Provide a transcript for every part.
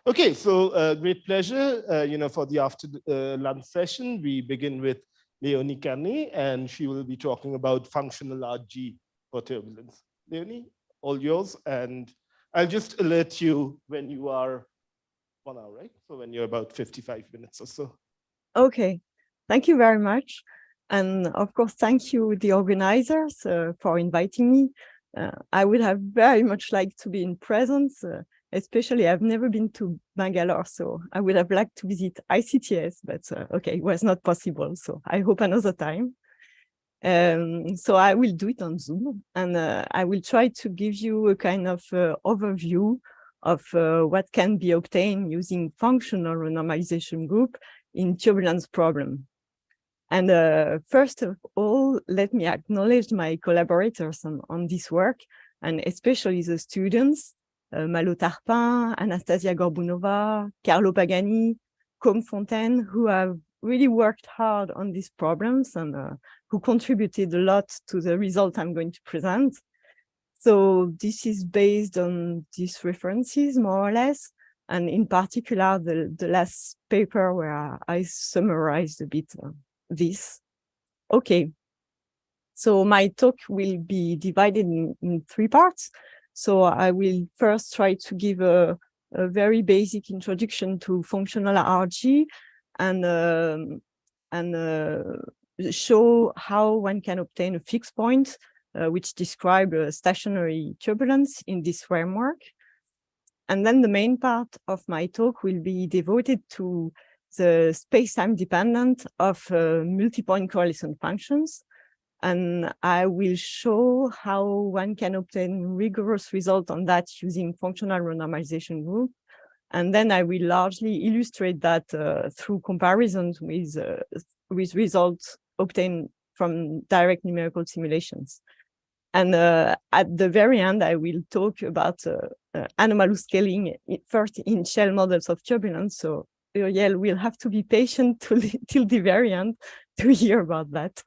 Okay, so great pleasure. For the after lunch session, we begin with Léonie Canet, and she will be talking about functional RG for turbulence. Léonie, all yours, and I'll just alert you when you are 1 hour, right? So when you're about 55 minutes or so. Okay, thank you very much. And of course, thank you, the organizers, for inviting me. I would have very much liked to be in presence, especially I've never been to Bangalore, so I would have liked to visit ICTS, but okay, it was not possible. So I hope another time. So I will do it on Zoom, and I will try to give you a kind of overview of what can be obtained using functional renormalization group in turbulence problem. And first of all, let me acknowledge my collaborators on this work, and especially the students, Malo Tarpin, Anastasia Gorbunova, Carlo Pagani, Konstantin, who have really worked hard on these problems and who contributed a lot to the result I'm going to present. So this is based on these references, more or less, and in particular, the last paper where I summarized a bit this. Okay, so my talk will be divided in 3 parts. So I will first try to give a very basic introduction to functional RG and show how one can obtain a fixed point, which describe a stationary turbulence in this framework. And then the main part of my talk will be devoted to the space-time dependent of multi-point correlation functions. And I will show how one can obtain rigorous results on that using functional renormalization group. And then I will largely illustrate that through comparisons with results obtained from direct numerical simulations. And at the very end, I will talk about anomalous scaling first in shell models of turbulence. So Uriel will have to be patient till the very end to hear about that.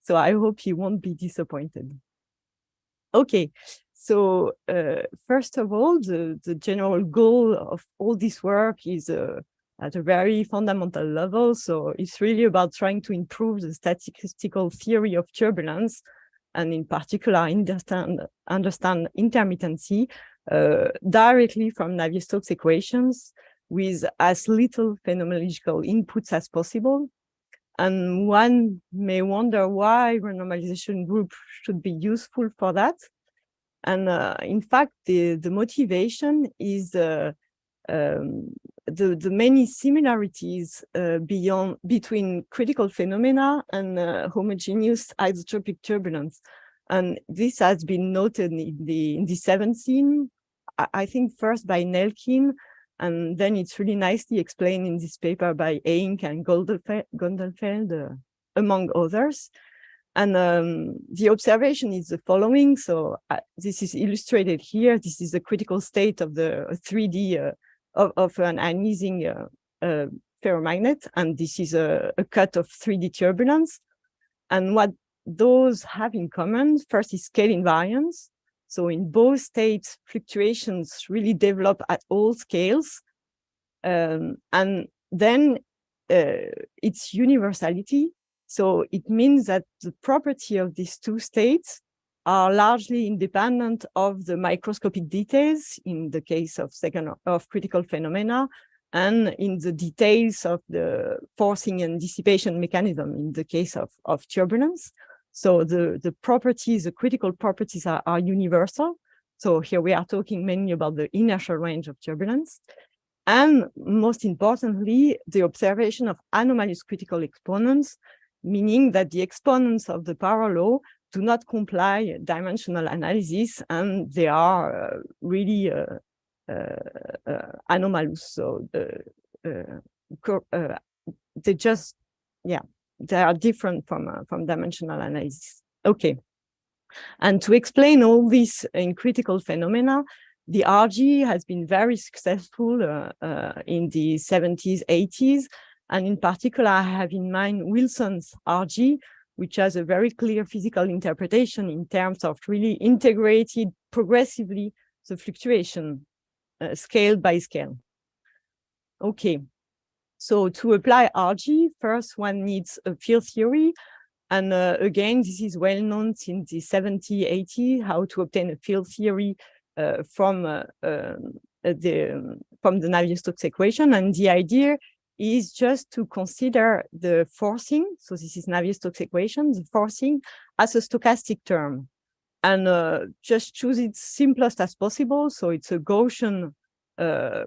So I hope he won't be disappointed. Okay, so first of all, the general goal of all this work is at a very fundamental level. So it's really about trying to improve the statistical theory of turbulence, and in particular, understand intermittency directly from Navier-Stokes equations with as little phenomenological inputs as possible. And one may wonder why renormalization group should be useful for that. And in fact, the motivation is the many similarities between critical phenomena and homogeneous isotropic turbulence. And this has been noted in the 17, I think first by Nelkin, and then it's really nicely explained in this paper by Eink and Gondelfeld, among others. And the observation is the following. So this is illustrated here. This is the critical state of the 3D of an ionizing ferromagnet. And this is a cut of 3D turbulence. And what those have in common, first is scale invariance. So in both states, fluctuations really develop at all scales. And then it's universality. So it means that the property of these two states are largely independent of the microscopic details in the case of critical phenomena, and in the details of the forcing and dissipation mechanism in the case of turbulence. So the properties, the critical properties are universal. So here we are talking mainly about the inertial range of turbulence. And most importantly, the observation of anomalous critical exponents, meaning that the exponents of the power law do not comply dimensional analysis, and they are really anomalous. So they just, they are different from dimensional analysis. Okay. And to explain all this in critical phenomena, the RG has been very successful in the 70s, 80s. And in particular, I have in mind Wilson's RG, which has a very clear physical interpretation in terms of really integrated progressively the fluctuation scale by scale. Okay, so to apply RG, first one needs a field theory. And again, this is well known since the 70s, 80s, how to obtain a field theory from the Navier-Stokes equation. And the idea is just to consider the forcing. So this is Navier-Stokes equation, the forcing as a stochastic term. And just choose it simplest as possible. So it's a Gaussian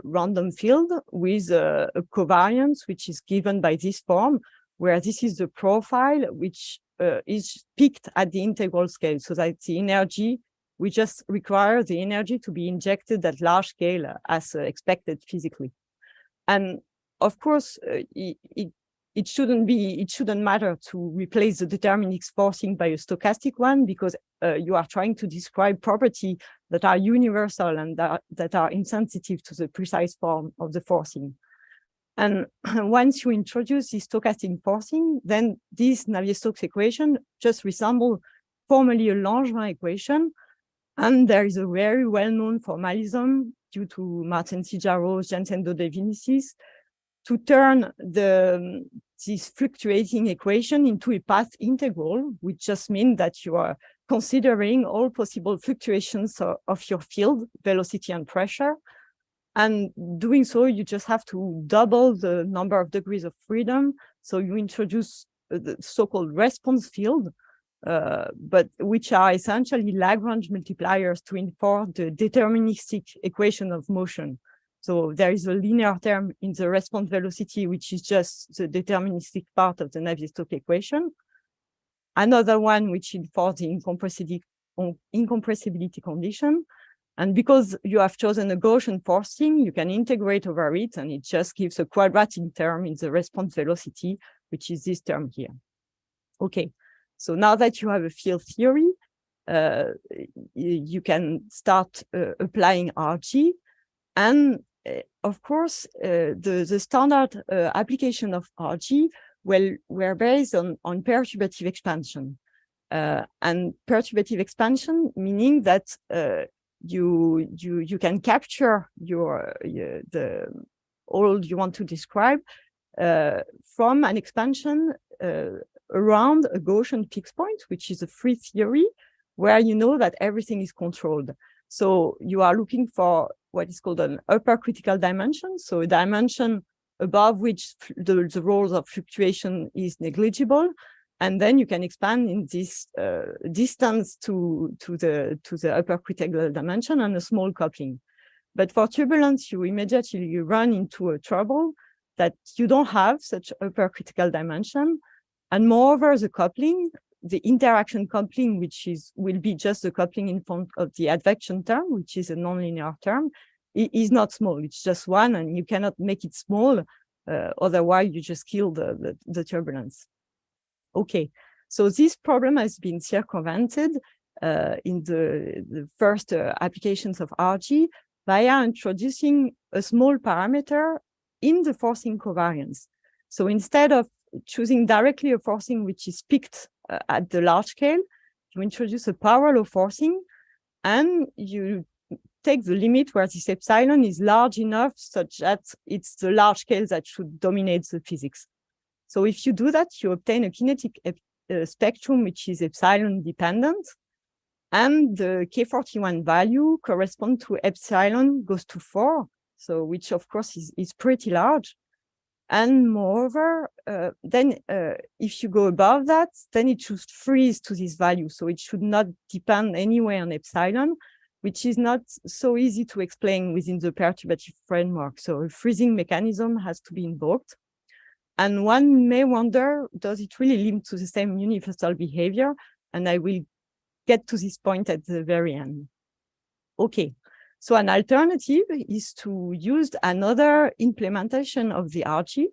random field with a covariance, which is given by this form, where this is the profile which is picked at the integral scale. So that the energy, we just require the energy to be injected at large scale as expected physically. And of course, it shouldn't matter to replace the deterministic forcing by a stochastic one, because you are trying to describe properties that are universal and that are insensitive to the precise form of the forcing. And once you introduce this stochastic forcing, then this Navier-Stokes equation just resembles formally a Langevin equation. And there is a very well-known formalism due to Martin Cijaro's Jensen-Dode Vinicis to turn this fluctuating equation into a path integral, which just means that you are considering all possible fluctuations of your field, velocity and pressure. And doing so, you just have to double the number of degrees of freedom. So you introduce the so-called response field, but which are essentially Lagrange multipliers to inform the deterministic equation of motion. So there is a linear term in the response velocity, which is just the deterministic part of the Navier-Stokes equation. Another one, which informs the incompressibility condition. And because you have chosen a Gaussian forcing, you can integrate over it, and it just gives a quadratic term in the response velocity, which is this term here. Okay, so now that you have a field theory, you can start applying RG. And of course, the standard application of RG were based on perturbative expansion. And perturbative expansion, meaning that you can capture all you want to describe from an expansion around a Gaussian fixed point, which is a free theory, where you know that everything is controlled. So you are looking for what is called an upper critical dimension, so a dimension above which the role of fluctuation is negligible. And then you can expand in this distance to the upper critical dimension and a small coupling. But for turbulence, you immediately run into a trouble that you don't have such upper critical dimension. And moreover, the coupling, the interaction coupling, which will be just the coupling in front of the advection term, which is a nonlinear term, is not small. It's just one, and you cannot make it small. Otherwise, you just kill the turbulence. Okay, so this problem has been circumvented in the first applications of RG via introducing a small parameter in the forcing covariance. So instead of choosing directly a forcing which is picked at the large scale, you introduce a parallel forcing, and you take the limit where this epsilon is large enough such that it's the large scale that should dominate the physics. So if you do that, you obtain a kinetic spectrum which is epsilon dependent, and the K41 value corresponds to epsilon goes to 4, so which of course is pretty large. And moreover, then if you go above that, then it should freeze to this value. So it should not depend anyway on epsilon, which is not so easy to explain within the perturbative framework. So a freezing mechanism has to be invoked. And one may wonder, does it really link to the same universal behavior? And I will get to this point at the very end. Okay, so an alternative is to use another implementation of the RG,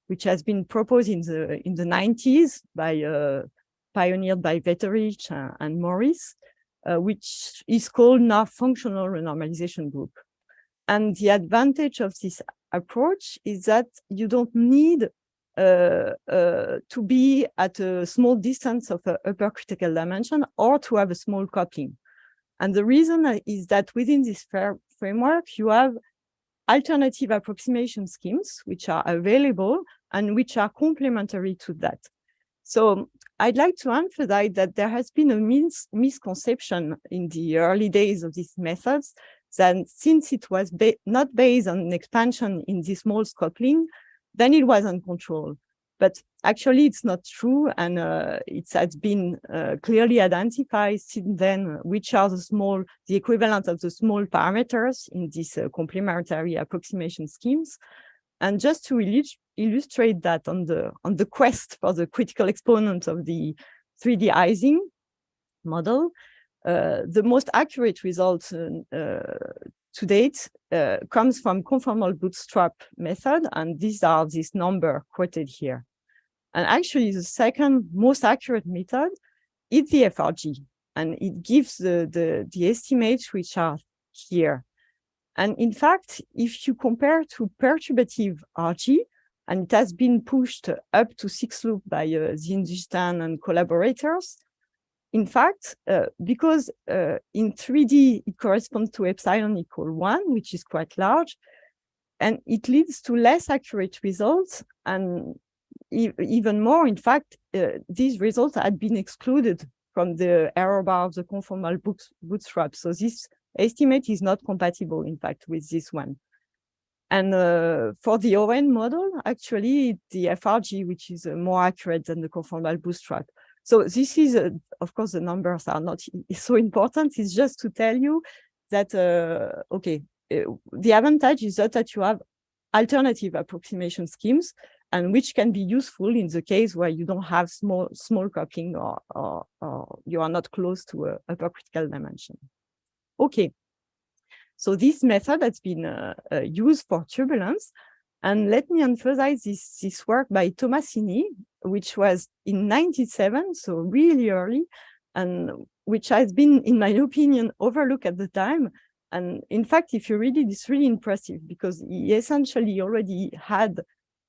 which has been proposed in the 90s by pioneered by Wetterich and Morris, which is called now functional renormalization group. And the advantage of this approach is that you don't need to be at a small distance of an upper critical dimension or to have a small coupling. And the reason is that within this framework, you have alternative approximation schemes which are available and which are complementary to that. So I'd like to emphasize that there has been a misconception in the early days of these methods that since it was not based on an expansion in the small scopeling, then it was uncontrolled. But actually, it's not true, and it has been clearly identified since then which are the equivalent of the small parameters in these complementary approximation schemes. And just to illustrate that on the quest for the critical exponent of the 3D Ising model, the most accurate result to date comes from conformal bootstrap method, and these are this number quoted here. And actually, the second most accurate method is the FRG, and it gives the estimates which are here. And in fact, if you compare to perturbative RG, and it has been pushed up to 6 loop by Zinjistan and collaborators, in fact, because in 3D, it corresponds to epsilon equal 1, which is quite large, and it leads to less accurate results. And even more, in fact, these results had been excluded from the error bar of the conformal bootstrap. So this estimate is not compatible, in fact, with this one. And for the ON model, actually, the FRG, which is more accurate than the conformal bootstrap. So this is, of course, the numbers are not so important. It's just to tell you that, okay, the advantage is that you have alternative approximation schemes, and which can be useful in the case where you don't have small coupling or you are not close to a upper critical dimension. Okay, so this method has been used for turbulence, and let me emphasize this work by Tomasini, which was in 97, so really early, and which has been, in my opinion, overlooked at the time. And in fact, if you read it, it's really impressive because he essentially already had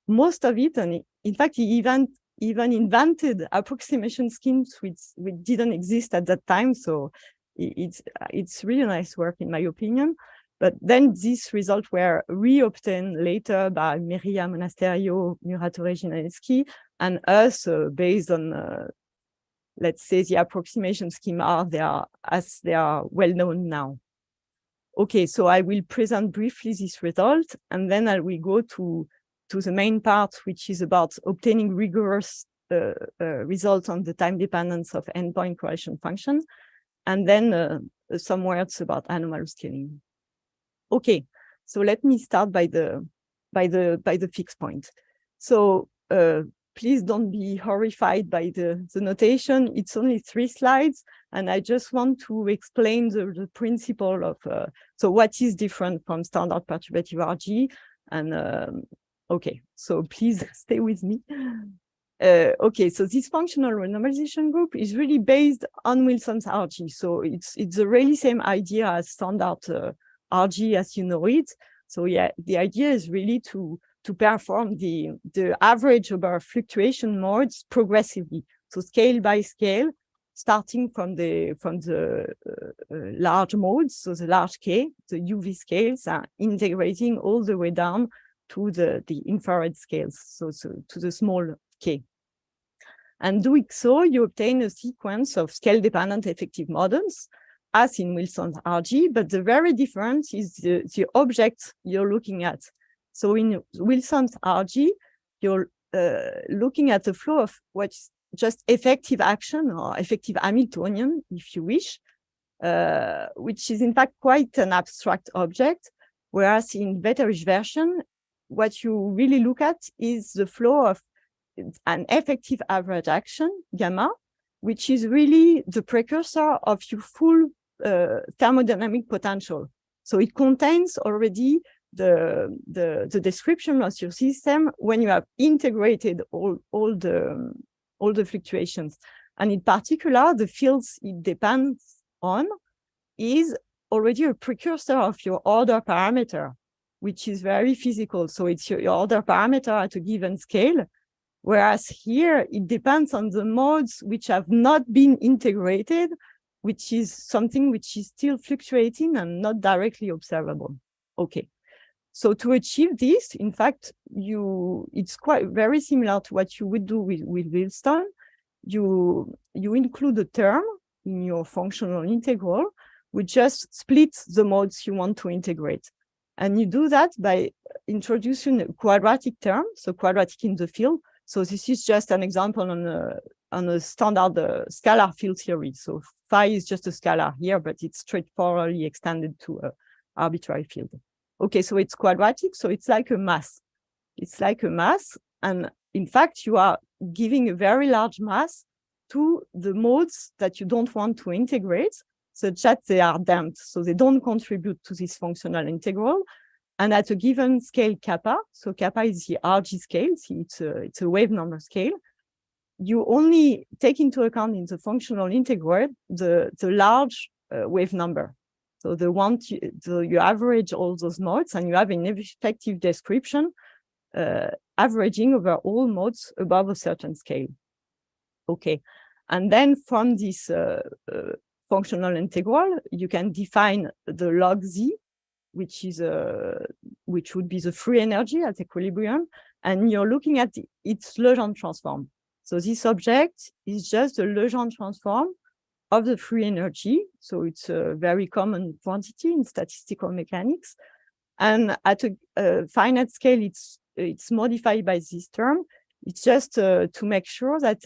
most of it, and in fact, he even invented approximation schemes which didn't exist at that time. So it's really nice work, in my opinion. But then these results were re-obtained later by Miria Monasterio, Muratore Ginaleschi, and us based on, let's say, the approximation scheme as they are well known now. Okay, so I will present briefly this result, and then I will go to the main part, which is about obtaining rigorous results on the time dependence of endpoint correlation function, and then some words about anomalous scaling. Okay, so let me start by the fixed point. So please don't be horrified by the notation. It's only 3 slides, and I just want to explain the principle of so what is different from standard perturbative RG. And okay, so please stay with me. Okay, so this functional renormalization group is really based on Wilson's RG. So it's the really same idea as standard RG as you know it. So yeah, the idea is really to perform the average over fluctuation modes progressively. So scale by scale, starting from the large modes, so the large K, the UV scales, are integrating all the way down to the infrared scales, so to the small K. And doing so, you obtain a sequence of scale-dependent effective models, as in Wilson's RG, but the very difference is the object you're looking at. So in Wilson's RG, you're looking at the flow of what's just effective action or effective Hamiltonian, if you wish, which is in fact quite an abstract object, whereas in Wetterich version, what you really look at is the flow of an effective average action, gamma, which is really the precursor of your full thermodynamic potential. So it contains already the description of your system when you have integrated all the fluctuations. And in particular, the fields it depends on is already a precursor of your order parameter, which is very physical. So it's your order parameter at a given scale. Whereas here, it depends on the modes which have not been integrated, which is something which is still fluctuating and not directly observable. Okay, So to achieve this, in fact, it's quite very similar to what you would do with Wilson. You include a term in your functional integral, which just splits the modes you want to integrate. And you do that by introducing a quadratic term, so quadratic in the field. So this is just an example on a standard scalar field theory. So phi is just a scalar here, but it's straightforwardly extended to an arbitrary field. Okay, so it's quadratic, so it's like a mass. It's like a mass, and in fact, you are giving a very large mass to the modes that you don't want to integrate, such that they are damped, so they don't contribute to this functional integral. And at a given scale kappa, so kappa is the RG scale, it's a wave number scale, you only take into account in the functional integral the large wave number. So you average all those modes, and you have an effective description averaging over all modes above a certain scale. Okay, and then from this functional integral, you can define the log z, which would be the free energy at equilibrium, and you're looking at its Legendre transform. So this object is just a Legendre transform of the free energy. So it's a very common quantity in statistical mechanics. And at a finite scale, it's modified by this term. It's just to make sure that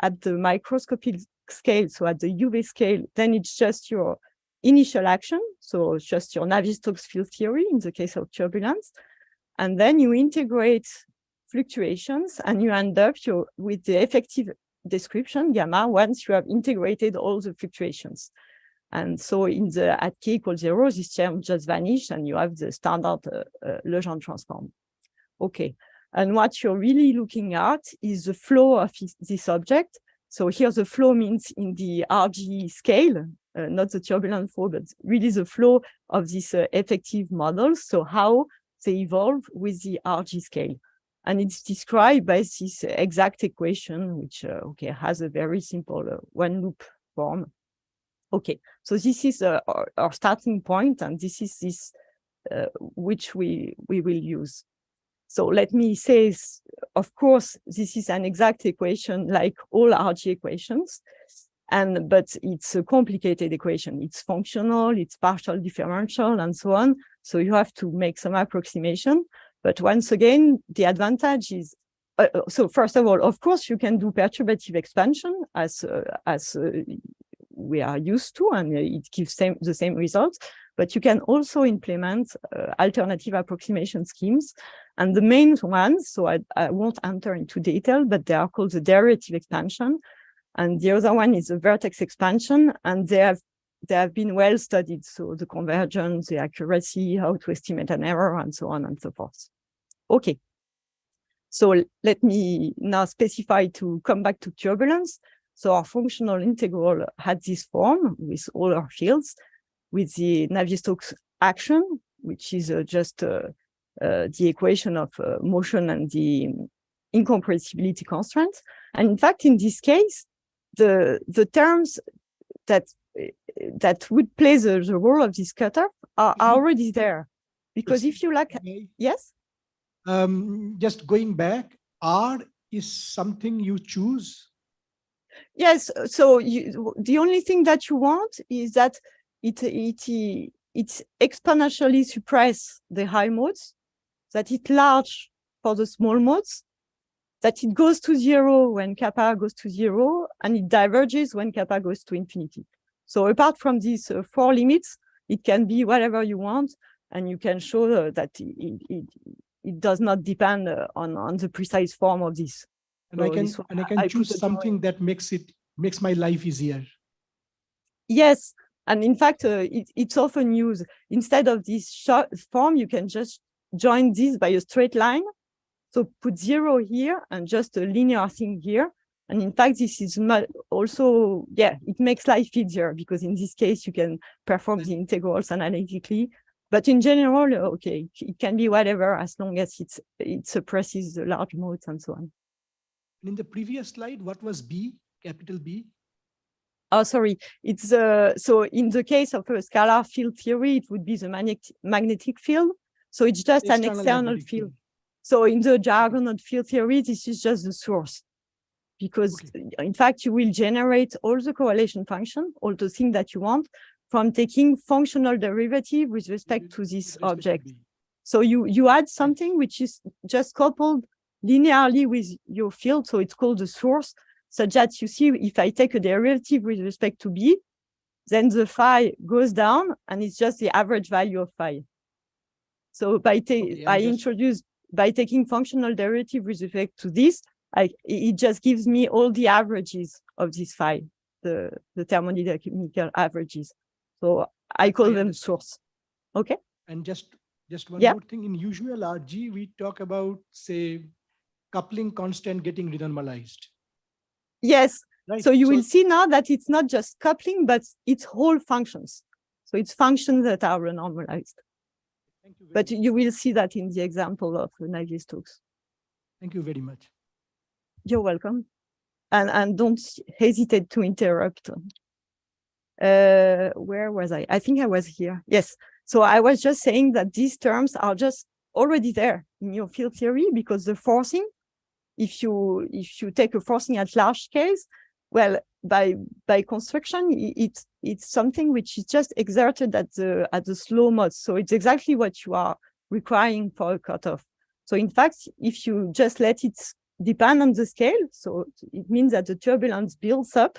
at the microscopic scale, so at the UV scale, then it's just your initial action. So it's just your Navier-Stokes field theory in the case of turbulence. And then you integrate fluctuations and you end up with the effective description gamma once you have integrated all the fluctuations. And so at k equals 0, this term just vanishes and you have the standard Legendre transform. Okay, and what you're really looking at is the flow of this object. So here the flow means in the RG scale, not the turbulent flow, but really the flow of these effective models. So how they evolve with the RG scale. And it's described by this exact equation, which has a very simple one loop form. Okay, so this is our starting point, and this is this which we will use. So let me say, of course, this is an exact equation like all RG equations, but it's a complicated equation. It's functional, it's partial differential, and so on. So you have to make some approximation. But once again, the advantage is, so first of all, of course, you can do perturbative expansion as we are used to, and it gives the same results. But you can also implement alternative approximation schemes. And the main ones, so I won't enter into detail, but they are called the derivative expansion. And the other one is the vertex expansion, and they have been well studied. So the convergence, the accuracy, how to estimate an error, and so on and so forth. Okay. So let me now specify to come back to turbulence. So our functional integral had this form with all our fields, with the Navier-Stokes action, which is just the equation of motion and the incompressibility constraint. And in fact, in this case, the terms that would play the role of this cutoff are already there. Because if you like, yes? Just going back, R is something you choose. Yes, so the only thing that you want is that it exponentially suppress the high modes, that it's large for the small modes, that it goes to 0 when kappa goes to 0, and it diverges when kappa goes to infinity. So apart from these 4 limits, it can be whatever you want, and you can show that it does not depend on the precise form of this. And so I can choose something that makes my life easier. Yes, and in fact, it's often used. Instead of this short form, you can just join this by a straight line. So put 0 here and just a linear thing here. And in fact, this is also, it makes life easier because in this case, you can perform the integrals analytically. But in general, okay, it can be whatever as long as it suppresses the large modes and so on. In the previous slide, what was B, capital B? Oh, sorry. It's so in the case of a scalar field theory, it would be the magnetic field. So it's just an External external magnetic field. field. So in the jargon of field theory, this is just the source. Because in fact, you will generate all the correlation function, all the things that you want, from taking functional derivative with respect to this object. So you add something which is just coupled linearly with your field. So it's called the source, such that you see if I take a derivative with respect to B, then the phi goes down and it's just the average value of phi. So by taking functional derivative with respect to this, it just gives me all the averages of this phi, the thermodynamical averages. So I call them source. Okay. And just one Yeah. more thing, in usual RG, we talk about, say, coupling constant getting renormalized. Yes. Right. So you will see now that it's not just coupling, but it's whole functions. So it's functions that are renormalized. Thank you very But much. you will see that in the example of Navier-Stokes. Thank you very much. You're welcome. And don't hesitate to interrupt. Where was I? I think I was here. Yes. So I was just saying that these terms are just already there in your field theory, because the forcing, if you take a forcing at large scales, well, by construction, it's something which is just exerted at the slow modes. So it's exactly what you are requiring for a cutoff. So in fact, if you just let it depend on the scale, so it means that the turbulence builds up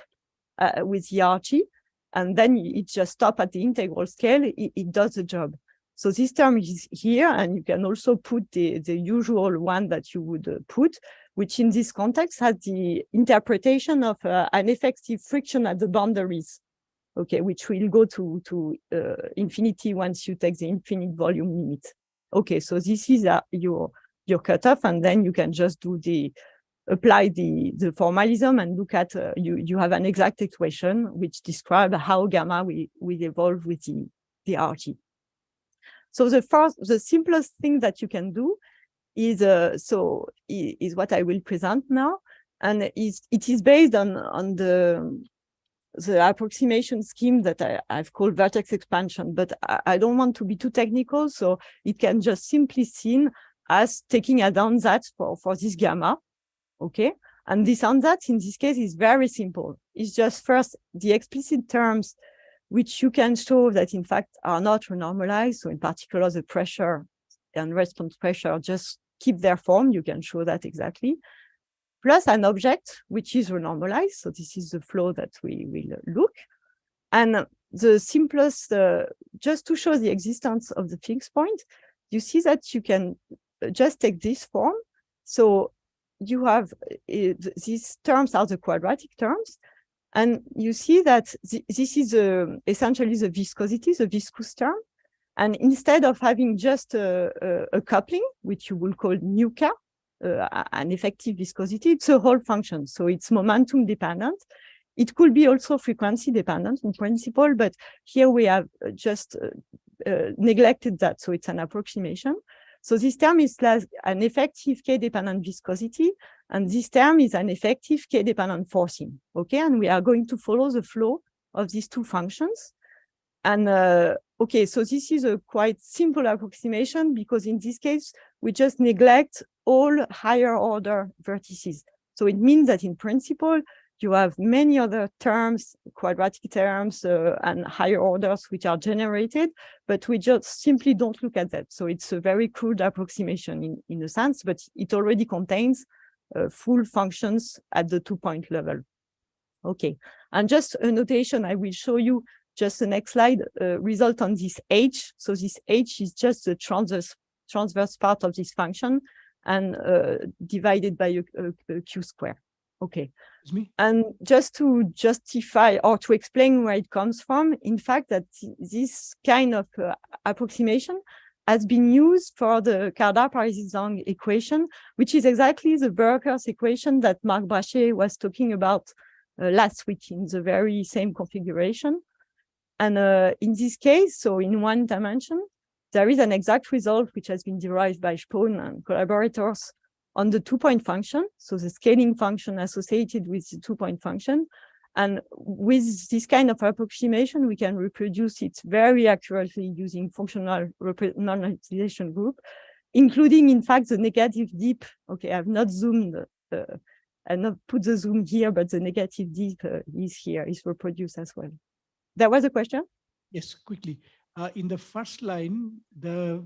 with the RG, and then it just stops at the integral scale, it does the job. So this term is here, and you can also put the usual one that you would put, which in this context has the interpretation of an effective friction at the boundaries, okay, which will go to infinity once you take the infinite volume limit. Okay, so this is your cutoff, and then you can just do apply the formalism and look at, you have an exact equation which describes how gamma will evolve with the RG. So the simplest thing that you can do is what I will present now, and it is based on the approximation scheme that I've called vertex expansion, but I don't want to be too technical, so it can just simply seen as taking a ansatz for this gamma, okay? And this ansatz in this case is very simple. It's just first the explicit terms which you can show that in fact are not renormalized. So in particular, the pressure and response pressure just keep their form. You can show that exactly. Plus an object which is renormalized. So this is the flow that we will look. And the simplest, just to show the existence of the fixed point, you see that you can just take this form. So you have these terms are the quadratic terms. And you see that this is essentially the viscosity, the viscous term. And instead of having just a coupling, which you will call nu k, an effective viscosity, it's a whole function. So it's momentum dependent. It could be also frequency dependent in principle, but here we have just neglected that. So it's an approximation. So this term is like an effective K-dependent viscosity, and this term is an effective K-dependent forcing, okay? And we are going to follow the flow of these two functions. And okay, so this is a quite simple approximation, because in this case, we just neglect all higher order vertices. So it means that in principle, you have many other terms, quadratic terms, and higher orders which are generated, but we just simply don't look at that. So it's a very crude approximation in a sense, but it already contains full functions at the 2-point level. Okay, and just a notation, I will show you just the next slide, result on this H. So this H is just the transverse part of this function, and divided by a Q square. Okay. And just to justify or to explain where it comes from, in fact, that this kind of approximation has been used for the Kardar-Parisi-Zhang equation, which is exactly the Berker's equation that Marc Brachet was talking about last week in the very same configuration. And in this case, so in one dimension, there is an exact result which has been derived by Spohn and collaborators on the 2-point function, so the scaling function associated with the 2-point function. And with this kind of approximation, we can reproduce it very accurately using functional normalization group, including, in fact, the negative dip. Okay, I've not zoomed, I've not put the zoom here, but the negative dip is here, is reproduced as well. There was a question? Yes, quickly. In the first line, the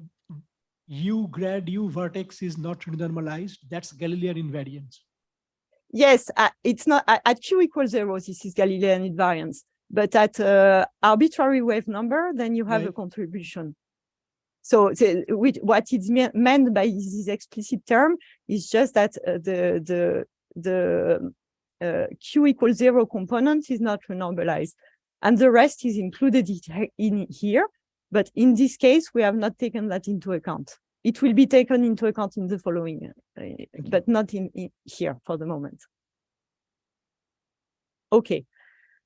U grad U vertex is not renormalized. That's Galilean invariance. Yes, it's not at Q equals 0, this is Galilean invariance. But at arbitrary wave number, then you have a contribution. So what is meant by this explicit term is just that the Q equals 0 component is not renormalized. And the rest is included in here. But in this case, we have not taken that into account. It will be taken into account in the following, but not in here for the moment. Okay,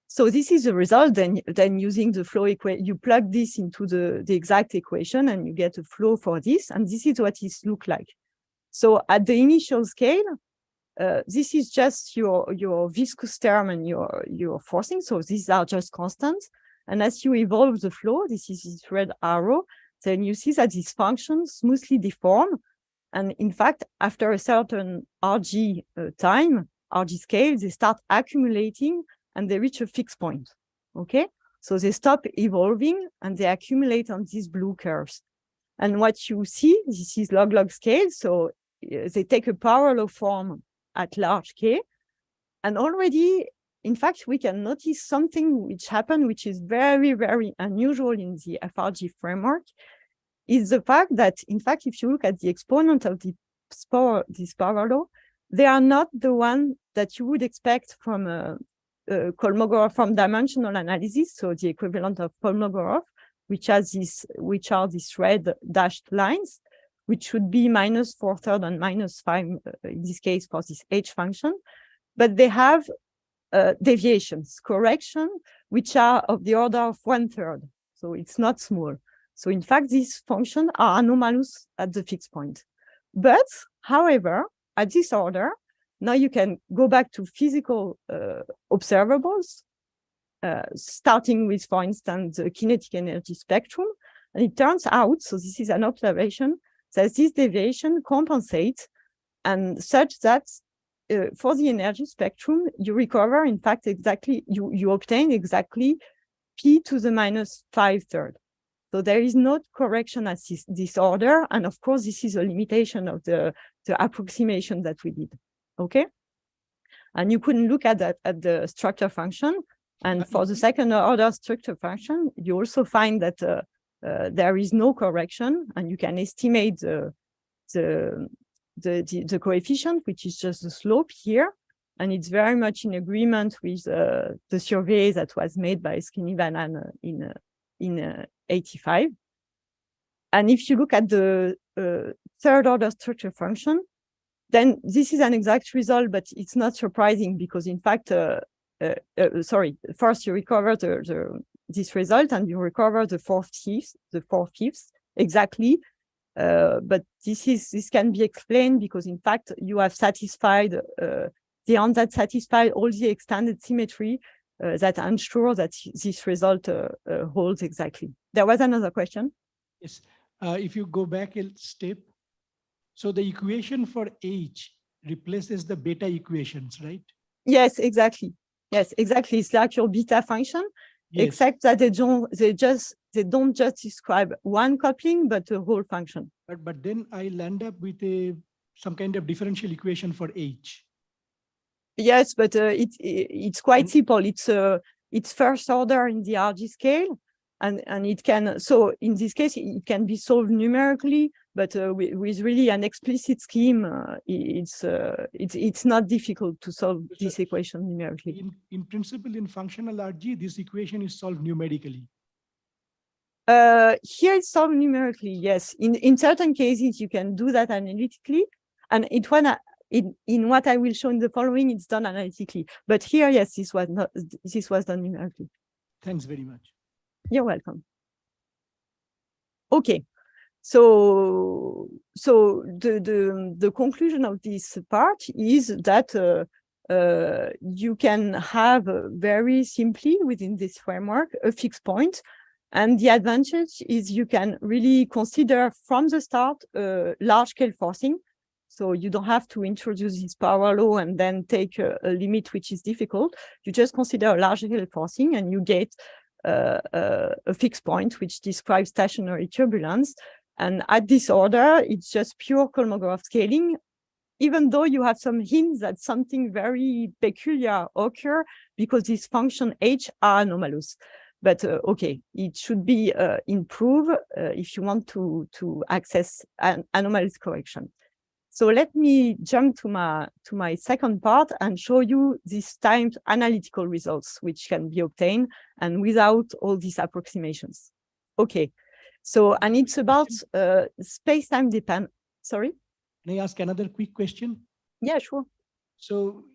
so this is the result. Then using the flow equation, you plug this into the exact equation and you get a flow for this. And this is what it looks like. So at the initial scale, this is just your viscous term and your forcing. So these are just constants. And as you evolve the flow, this is this red arrow, then you see that these functions smoothly deform. And in fact, after a certain RG time, RG scale, they start accumulating and they reach a fixed point. Okay, so they stop evolving and they accumulate on these blue curves. And what you see, this is log scale. So they take a parallel form at large K. And already, in fact, we can notice something which happened, which is very, very unusual in the FRG framework, is the fact that, in fact, if you look at the exponent of this parallel, they are not the one that you would expect from Kolmogorov, from dimensional analysis, so the equivalent of Kolmogorov, which are these red dashed lines, which should be -4/3 and -5 in this case for this H function, but they have deviations, correction, which are of the order of 1/3. So it's not small. So in fact, these functions are anomalous at the fixed point. But however, at this order, now you can go back to physical observables, starting with, for instance, the kinetic energy spectrum. And it turns out, so this is an observation, that this deviation compensates and such that for the energy spectrum, you recover, in fact, exactly, you obtain exactly P to the -5/3. So there is no correction at this order. And of course, this is a limitation of the approximation that we did. Okay. And you couldn't look at that at the structure function. And for the second order structure function, you also find that there is no correction, and you can estimate the coefficient, which is just the slope here. And it's very much in agreement with the survey that was made by Skinny-Vanan in 85. And if you look at the third order structure function, then this is an exact result, but it's not surprising because in fact, first you recover this result and you recover the 4/5 exactly. But this can be explained because in fact, you have satisfied the ansatz satisfied all the extended symmetry that ensure that this result holds exactly. There was another question. Yes, if you go back a step, so the equation for H replaces the beta equations, right? Yes, exactly. Yes, exactly. It's like your beta function, yes, except that they don't just describe one coupling, but a whole function. But then I land up with some kind of differential equation for H. Yes, but it's quite simple. It's first order in the RG scale, and it can, so in this case it can be solved numerically, but with really an explicit scheme, it's not difficult to solve this equation numerically. In principle, in functional RG, this equation is solved numerically. Here it's solved numerically, yes. In certain cases you can do that analytically, and in what I will show in the following, it's done analytically. But here, yes, this was done numerically. Thanks very much. You're welcome. Okay, so the conclusion of this part is that you can have very simply within this framework a fixed point. And the advantage is you can really consider from the start large scale forcing. So you don't have to introduce this power law and then take a limit which is difficult. You just consider a large scale forcing and you get a fixed point which describes stationary turbulence. And at this order, it's just pure Kolmogorov scaling, even though you have some hints that something very peculiar occur because this function H are anomalous. But okay, it should be improved if you want to access an anomalous correction. So let me jump to my second part and show you these timed analytical results which can be obtained and without all these approximations. Okay, so and it's about space-time depend. Sorry. Can I ask another quick question? Yeah, sure. So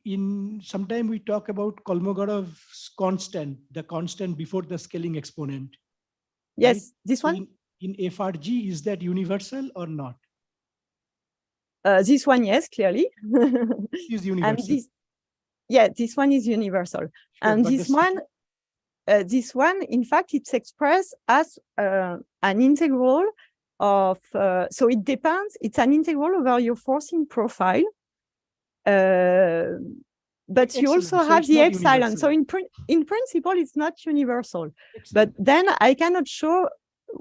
sometime we talk about Kolmogorov's constant, the constant before the scaling exponent. Yes, right? this one? In FRG, is that universal or not? This one, yes, clearly. Is universal. And this one is universal. Sure, and this one, in fact, it's expressed as an integral of, so it depends, it's an integral over your forcing profile. But excellent. You also so have the epsilon. Universal. So in principle, it's not universal. Excellent. But then I cannot show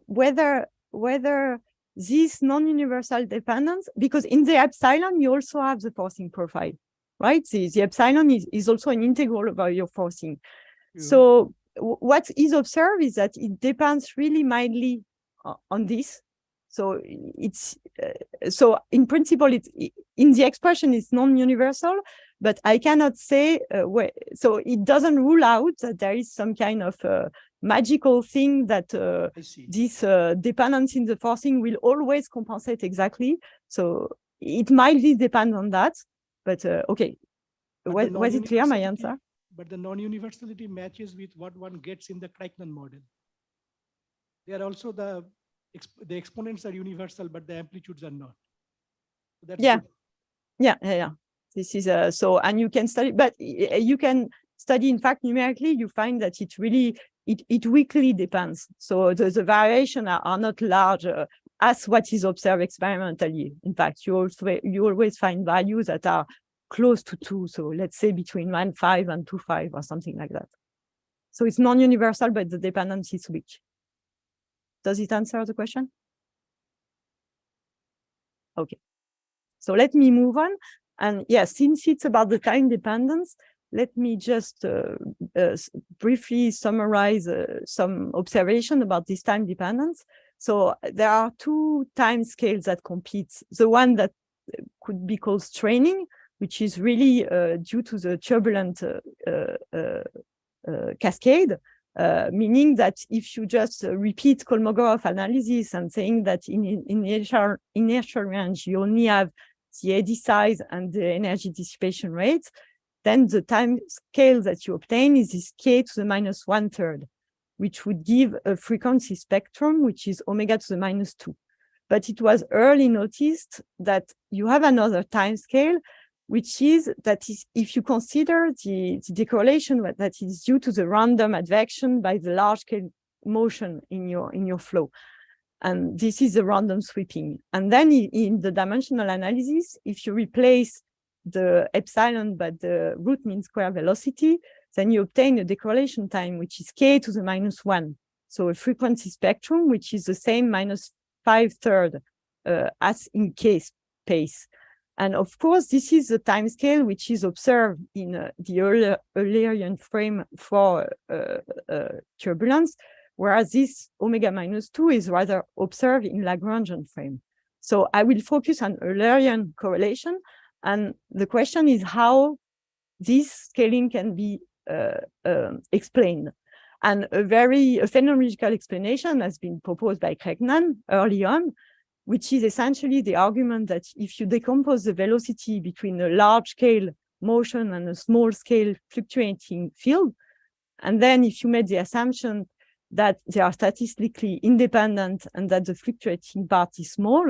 whether this non-universal dependence, because in the epsilon, you also have the forcing profile, right? The epsilon is also an integral over your forcing. Yeah. So what is observed is that it depends really mildly on this. So it's so in principle, it's in the expression it's non-universal, but I cannot say so it doesn't rule out that there is some kind of magical thing that this dependence in the forcing will always compensate exactly. So it mildly depends on that, but okay. Was it clear, my answer? But the non-universality matches with what one gets in the Khanin model. They are also the exponents are universal, but the amplitudes are not. So that's yeah. Good. Yeah. This is so, and you can study, but you can study, in fact, numerically, you find that it really, it weakly depends. So the variation are not large as what is observed experimentally. In fact, you always find values that are close to 2. So let's say between 1.5 and 2.5 or something like that. So it's non-universal, but the dependence is weak. Does it answer the question? Okay. So let me move on. And yes, since it's about the time dependence, let me just briefly summarize some observation about this time dependence. So there are 2 time scales that compete. The one that could be called straining, which is really due to the turbulent cascade, meaning that if you just repeat Kolmogorov analysis and saying that in inertial range, you only have the eddy size and the energy dissipation rate, then the time scale that you obtain is this k to the minus 1/3, which would give a frequency spectrum, which is omega to the minus 2. But it was early noticed that you have another time scale, which is that if you consider the decorrelation that is due to the random advection by the large scale motion in your flow. And this is the random sweeping. And then in the dimensional analysis, if you replace the epsilon by the root mean square velocity, then you obtain a decorrelation time, which is k to the minus 1. So a frequency spectrum, which is the same minus 5/3 as in k space. And of course, this is the time scale which is observed in the Eulerian frame for turbulence, whereas this omega minus 2 is rather observed in Lagrangian frame. So I will focus on Eulerian correlation. And the question is how this scaling can be explained. And a phenomenological explanation has been proposed by Khanin early on, which is essentially the argument that if you decompose the velocity between a large scale motion and a small scale fluctuating field, and then if you make the assumption that they are statistically independent and that the fluctuating part is small,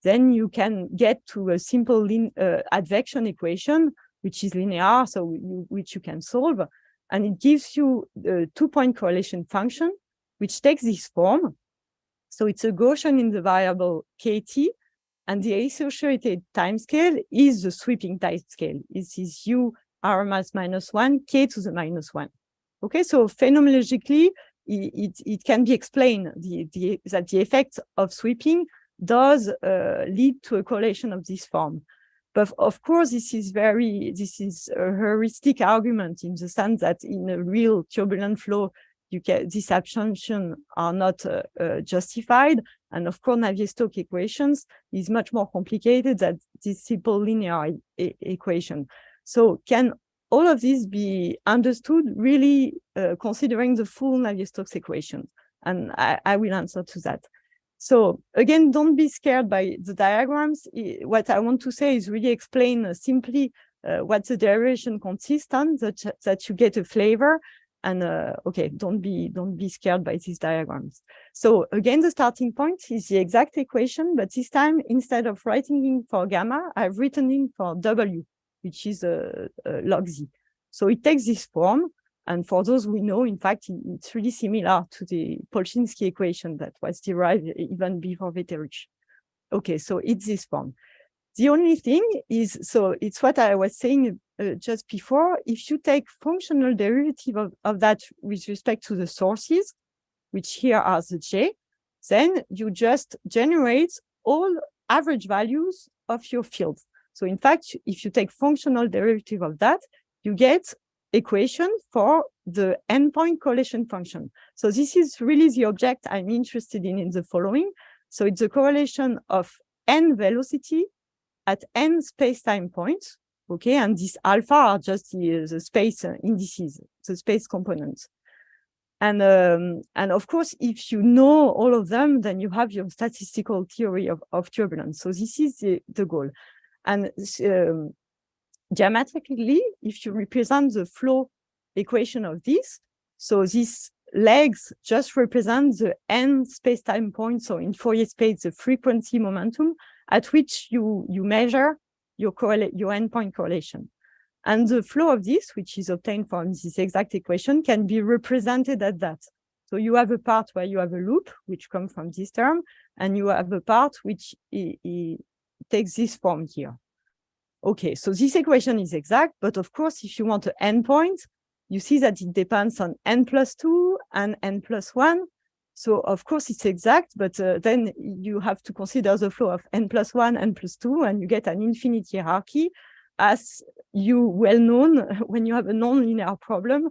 then you can get to a simple advection equation which is linear, so which you can solve. And it gives you the 2-point correlation function, which takes this form. So it's a Gaussian in the variable kt, and the associated timescale is the sweeping timescale. This is u RMS -1, k to the -1. Okay, so phenomenologically, it can be explained that the effect of sweeping does lead to a correlation of this form. But of course, this is a heuristic argument in the sense that in a real turbulent flow, these assumptions are not justified. And of course, Navier-Stokes equations is much more complicated than this simple linear equation. So can all of this be understood really considering the full Navier-Stokes equation? And I will answer to that. So again, don't be scared by the diagrams. What I want to say is really explain simply what the derivation consists on, that you get a flavor. And okay, don't be scared by these diagrams. So again, the starting point is the exact equation, but this time, instead of writing in for gamma, I've written in for W, which is log Z. So it takes this form. And for those we know, in fact, it's really similar to the Polchinski equation that was derived even before Wetterich. Okay, so it's this form. The only thing is, so it's what I was saying just before, if you take functional derivative of that with respect to the sources, which here are the J, then you just generate all average values of your field. So in fact, if you take functional derivative of that, you get equation for the endpoint correlation function. So this is really the object I'm interested in the following. So it's a correlation of n velocity at n space-time points, okay? And these alpha are just the space indices, the space components. And of course, if you know all of them, then you have your statistical theory of turbulence. So this is the goal. And geometrically, if you represent the flow equation of this, so these legs just represent the n space-time points, so in Fourier space, the frequency momentum at which you measure your endpoint correlation. And the flow of this, which is obtained from this exact equation, can be represented as that. So you have a part where you have a loop, which comes from this term, and you have a part which takes this form here. Okay, so this equation is exact, but of course, if you want an endpoint, you see that it depends on n+2 and n+1. So of course it's exact, but then you have to consider the flow of n+1, n+2, and you get an infinite hierarchy. As you well known, when you have a nonlinear problem,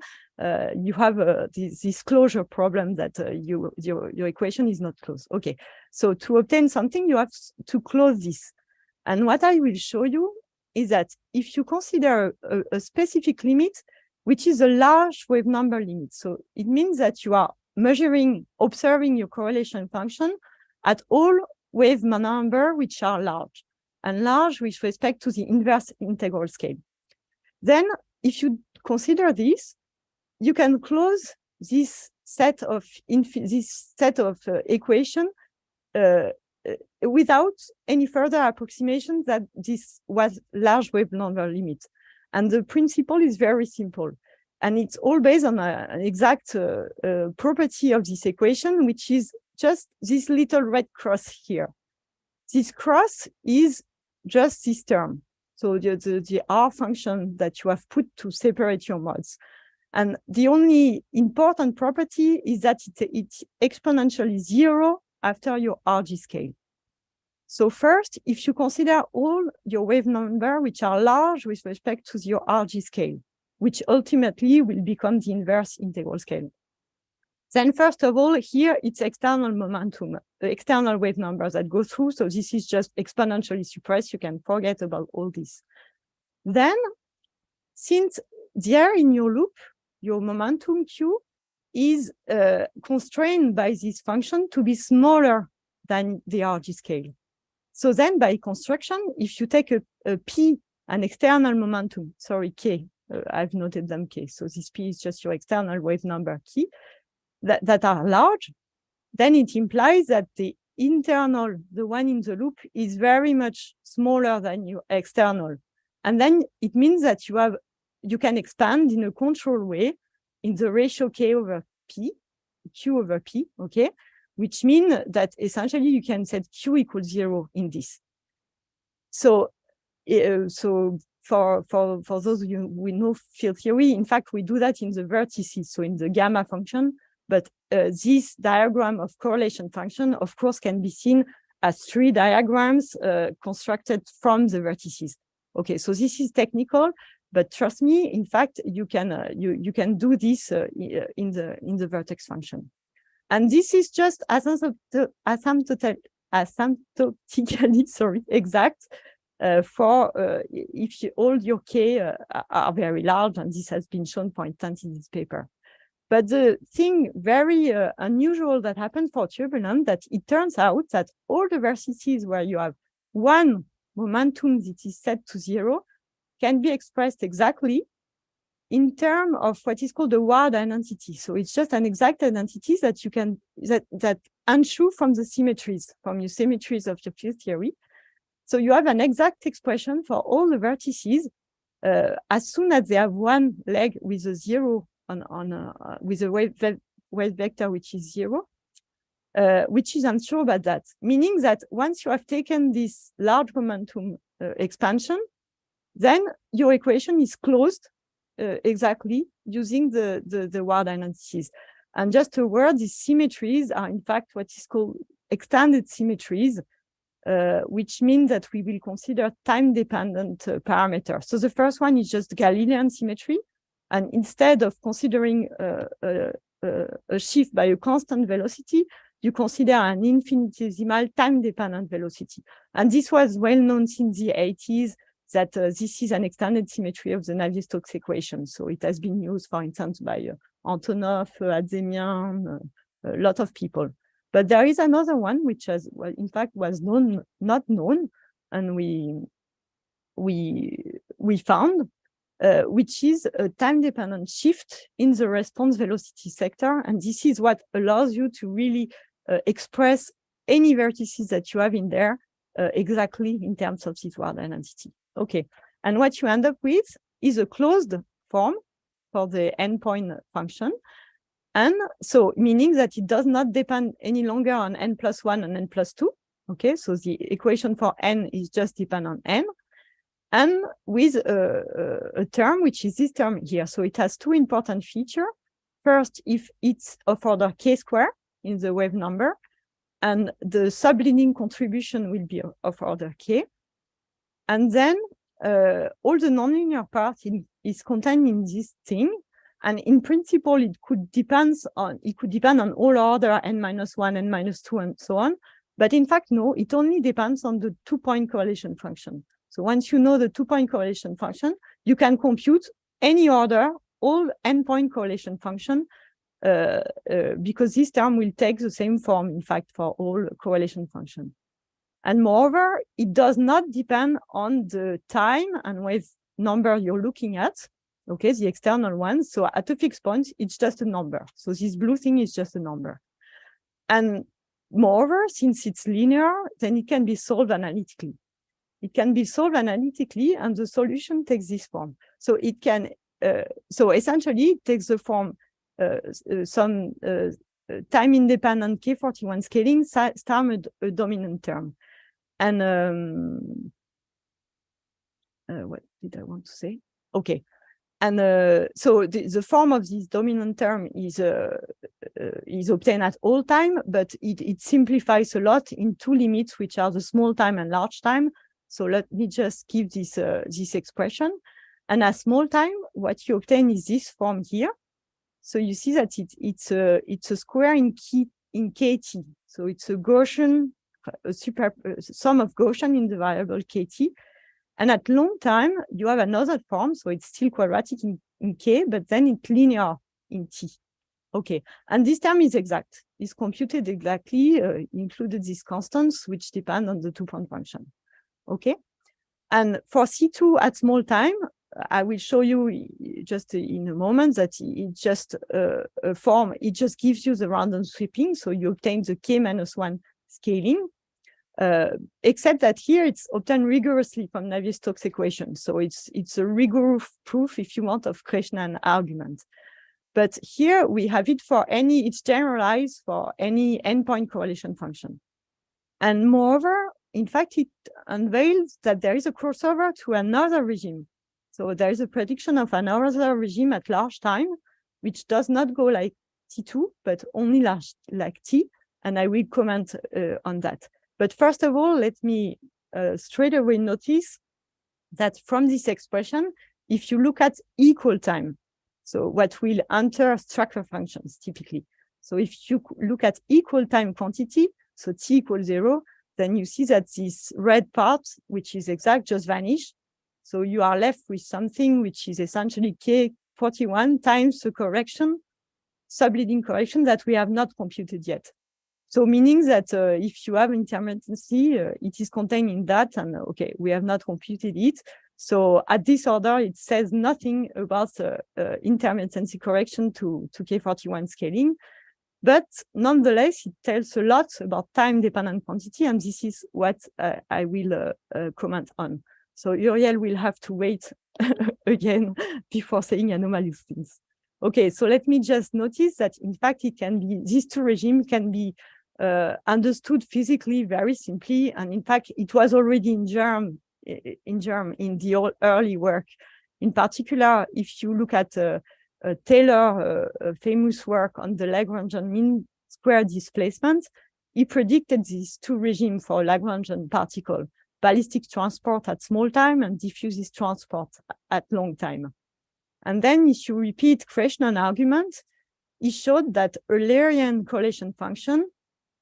you have this closure problem that your equation is not closed. Okay, so to obtain something, you have to close this. And what I will show you is that if you consider a specific limit, which is a large wave number limit, so it means that you are observing your correlation function at all wave number which are large, and large with respect to the inverse integral scale. Then, if you consider this, you can close this set of equation without any further approximation that this was large wave number limit. And the principle is very simple. And it's all based on an exact property of this equation, which is just this little red cross here. This cross is just this term. So the R function that you have put to separate your modes. And the only important property is that it's exponentially 0 after your RG scale. So first, if you consider all your wave number which are large with respect to your RG scale, which ultimately will become the inverse integral scale. Then first of all, here it's external momentum, the external wave numbers that go through. So this is just exponentially suppressed. You can forget about all this. Then, since there in your loop, your momentum Q is constrained by this function to be smaller than the RG scale. So then by construction, if you take a P, an external momentum, sorry, K, I've noted them K. So this P is just your external wave number key that are large, then it implies that the internal, the one in the loop, is very much smaller than your external. And then it means that you can expand in a controlled way in the ratio K over P, Q over P, okay? Which means that essentially you can set Q equals 0 in this. So, for those of you who know field theory, in fact, we do that in the vertices, so in the gamma function. But this diagram of correlation function, of course, can be seen as 3 diagrams constructed from the vertices. Okay, so this is technical, but trust me, in fact, you can do this in the vertex function. And this is just asymptotically, sorry, exact for if all your K are very large, and this has been shown, for instance, in this paper. But the thing very unusual that happened for turbulence, that it turns out that all the vertices where you have one momentum that is set to 0 can be expressed exactly in terms of what is called the Ward identity. So it's just an exact identity that you can that unshoe from the symmetries, from your symmetries of your field theory. So you have an exact expression for all the vertices as soon as they have one leg with a 0 with a wave vector which is 0, which is unsure about that. Meaning that once you have taken this large momentum expansion, then your equation is closed exactly using the Ward identities. And just a word, these symmetries are in fact what is called extended symmetries, which means that we will consider time-dependent parameters. So the first one is just Galilean symmetry. And instead of considering a shift by a constant velocity, you consider an infinitesimal time-dependent velocity. And this was well known since the 80s, that this is an extended symmetry of the Navier-Stokes equation. So it has been used, for instance, by Antonov, Adzemian, a lot of people. But there is another one which has, well, in fact, was not known, and we found, which is a time-dependent shift in the response velocity sector. And this is what allows you to really express any vertices that you have in there exactly in terms of this Ward identity. Okay, and what you end up with is a closed form for the endpoint function. And so meaning that it does not depend any longer on n+1 and n+2. Okay, so the equation for n is just depend on n. And with a term, which is this term here. So it has 2 important features. First, if it's of order k square in the wave number, and the subleading contribution will be of order k. And then all the nonlinear part is contained in this thing. And in principle, it could depend on all order n-1, n-2, and so on. But in fact, no, it only depends on the 2-point correlation function. So once you know the 2-point correlation function, you can compute any order, all n-point correlation function, because this term will take the same form, in fact, for all correlation function. And moreover, it does not depend on the time and wave number you're looking at, okay, the external one. So at a fixed point, it's just a number. So this blue thing is just a number. And moreover, since it's linear, then it can be solved analytically. It can be solved analytically, and the solution takes this form. So it can, so essentially, it takes the form some time-independent K41 scaling, star a dominant term. And what did I want to say? Okay. And so the form of this dominant term is obtained at all time, but it simplifies a lot in 2 limits, which are the small time and large time. So let me just give this expression. And at small time, what you obtain is this form here. So you see that it's a square in KT. So it's a Gaussian, a sum of Gaussian in the variable KT. And at long time, you have another form. So it's still quadratic in K, but then it's linear in T. Okay. And this term is exact. It's computed exactly, included these constants, which depend on the 2-point function. Okay. And for C2 at small time, I will show you just in a moment that it's just a form. It just gives you the random sweeping. So you obtain the K-1 scaling. except that here it's obtained rigorously from Navier-Stokes equation. So it's a rigorous proof, if you want, of Krishnan argument. But here we have it for any, it's generalized for any endpoint correlation function. And moreover, in fact, it unveils that there is a crossover to another regime. So there is a prediction of another regime at large time, which does not go like T2, but only large, like T. And I will comment on that. But first of all, let me straight away notice that from this expression, if you look at equal time, so what will enter structure functions typically. So if you look at equal time quantity, so T equals 0, then you see that this red part, which is exact, just vanished. So you are left with something which is essentially K41 times the correction, subleading correction that we have not computed yet. So meaning that if you have intermittency, it is contained in that, and okay, we have not computed it. So at this order, it says nothing about intermittency correction to K41 scaling, but nonetheless, it tells a lot about time-dependent quantity, and this is what I will comment on. So Uriel will have to wait again before saying anomalous things. Okay, so let me just notice that in fact, it can be, these two regimes can be understood physically very simply. And in fact, it was already in germ in the early work. In particular, if you look at Taylor, famous work on the Lagrangian mean square displacement, he predicted these two regimes for Lagrangian particle, ballistic transport at small time and diffusive transport at long time. And then if you repeat Krishnan argument, he showed that Eulerian correlation function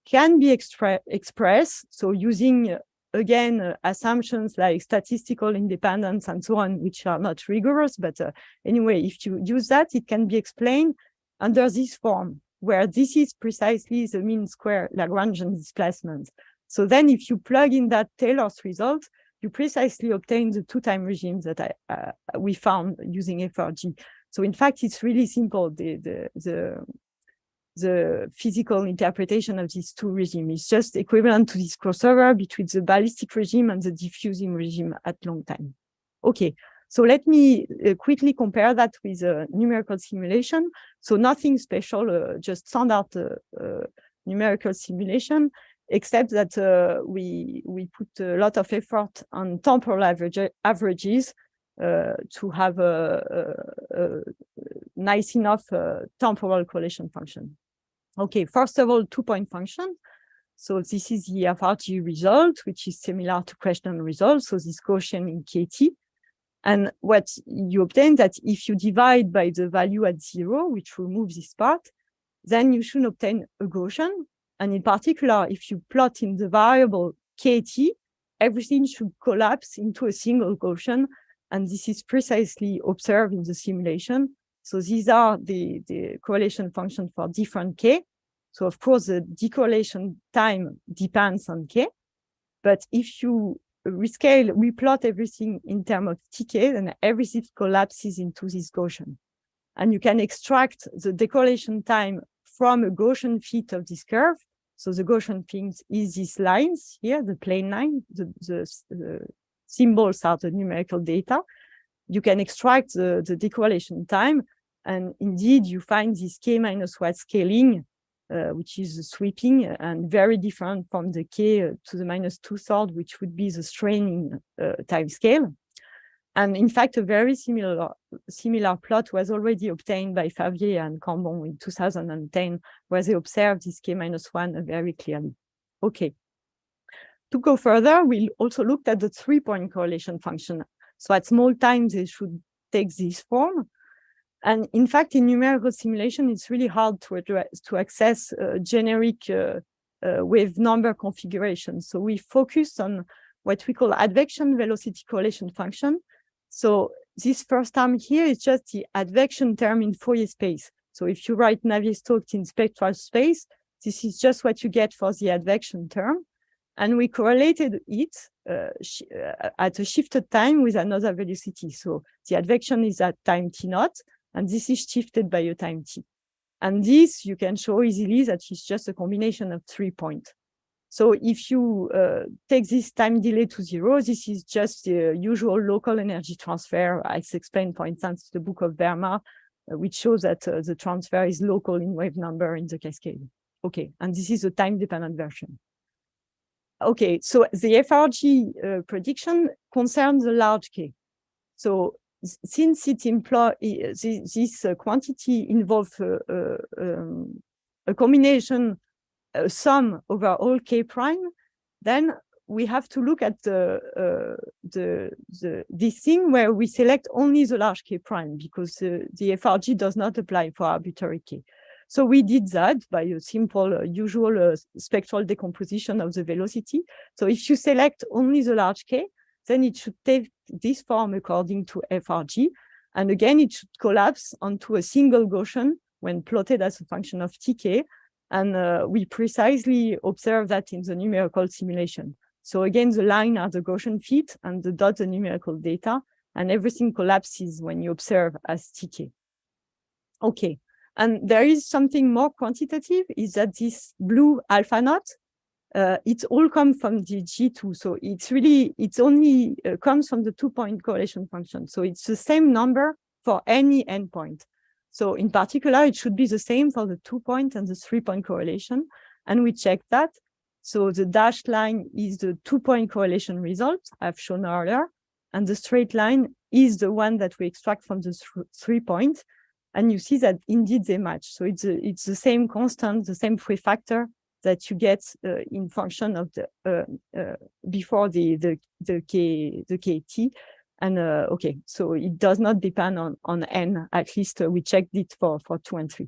can be expressed, so using, again, assumptions like statistical independence and so on, which are not rigorous, but anyway, if you use that, it can be explained under this form, where this is precisely the mean square Lagrangian displacement. So then if you plug in that Taylor's result, you precisely obtain the two-time regimes that we found using FRG. So in fact, it's really simple. The physical interpretation of these two regimes is just equivalent to this crossover between the ballistic regime and the diffusing regime at long time. Okay, so let me quickly compare that with a numerical simulation. So nothing special, just standard numerical simulation, except that we put a lot of effort on temporal averages to have a nice enough temporal correlation function. Okay, first of all, two-point function. So this is the FRG result, which is similar to Krishnan result. So this Gaussian in KT. And what you obtain that if you divide by the value at 0, which removes this part, then you should obtain a Gaussian. And in particular, if you plot in the variable KT, everything should collapse into a single Gaussian. And this is precisely observed in the simulation. So these are the correlation functions for different K. So of course, the decorrelation time depends on K. But if you we plot everything in terms of TK, then everything collapses into this Gaussian. And you can extract the decorrelation time from a Gaussian fit of this curve. So the Gaussian fit is these lines here, the plane line, the symbols are the numerical data. You can extract the decorrelation time. And indeed, you find this K-1 scaling, which is sweeping and very different from the K to the -2/3, which would be the straining time scale. And in fact, a very similar plot was already obtained by Favier and Cambon in 2010, where they observed this K-1 very clearly. Okay. To go further, we also looked at the three-point correlation function. So at small time, they should take this form. And in fact, in numerical simulation, it's really hard to access generic wave number configurations. So we focus on what we call advection velocity correlation function. So this first term here is just the advection term in Fourier space. So if you write Navier-Stokes in spectral space, this is just what you get for the advection term. And we correlated it at a shifted time with another velocity. So the advection is at time t0, and this is shifted by a time t. And this, you can show easily that it's just a combination of 3 points. So if you take this time delay to 0, this is just the usual local energy transfer. I explained, for instance, the book of Verma, which shows that the transfer is local in wave number in the cascade. Okay, and this is a time-dependent version. Okay, so the FRG prediction concerns the large K. So since it implies this quantity involves a combination, a sum over all K prime, then we have to look at this thing where we select only the large K prime, because the FRG does not apply for arbitrary K. So we did that by a simple usual spectral decomposition of the velocity. So if you select only the large K, then it should take this form according to FRG. And again, it should collapse onto a single Gaussian when plotted as a function of TK. And we precisely observe that in the numerical simulation. So again, the line are the Gaussian fit and the dot the numerical data, and everything collapses when you observe as TK. Okay, and there is something more quantitative, is that this blue alpha naught, it all comes from the G2. So it only comes from the 2-point correlation function. So it's the same number for any endpoint. So in particular, it should be the same for the 2-point and the 3-point correlation. And we check that. So the dashed line is the 2-point correlation result I've shown earlier. And the straight line is the one that we extract from the 3-point. And you see that indeed they match. So it's the same constant, the same prefactor that you get in function of the before the KT. And okay, so it does not depend on n. At least we checked it for 2 and 3.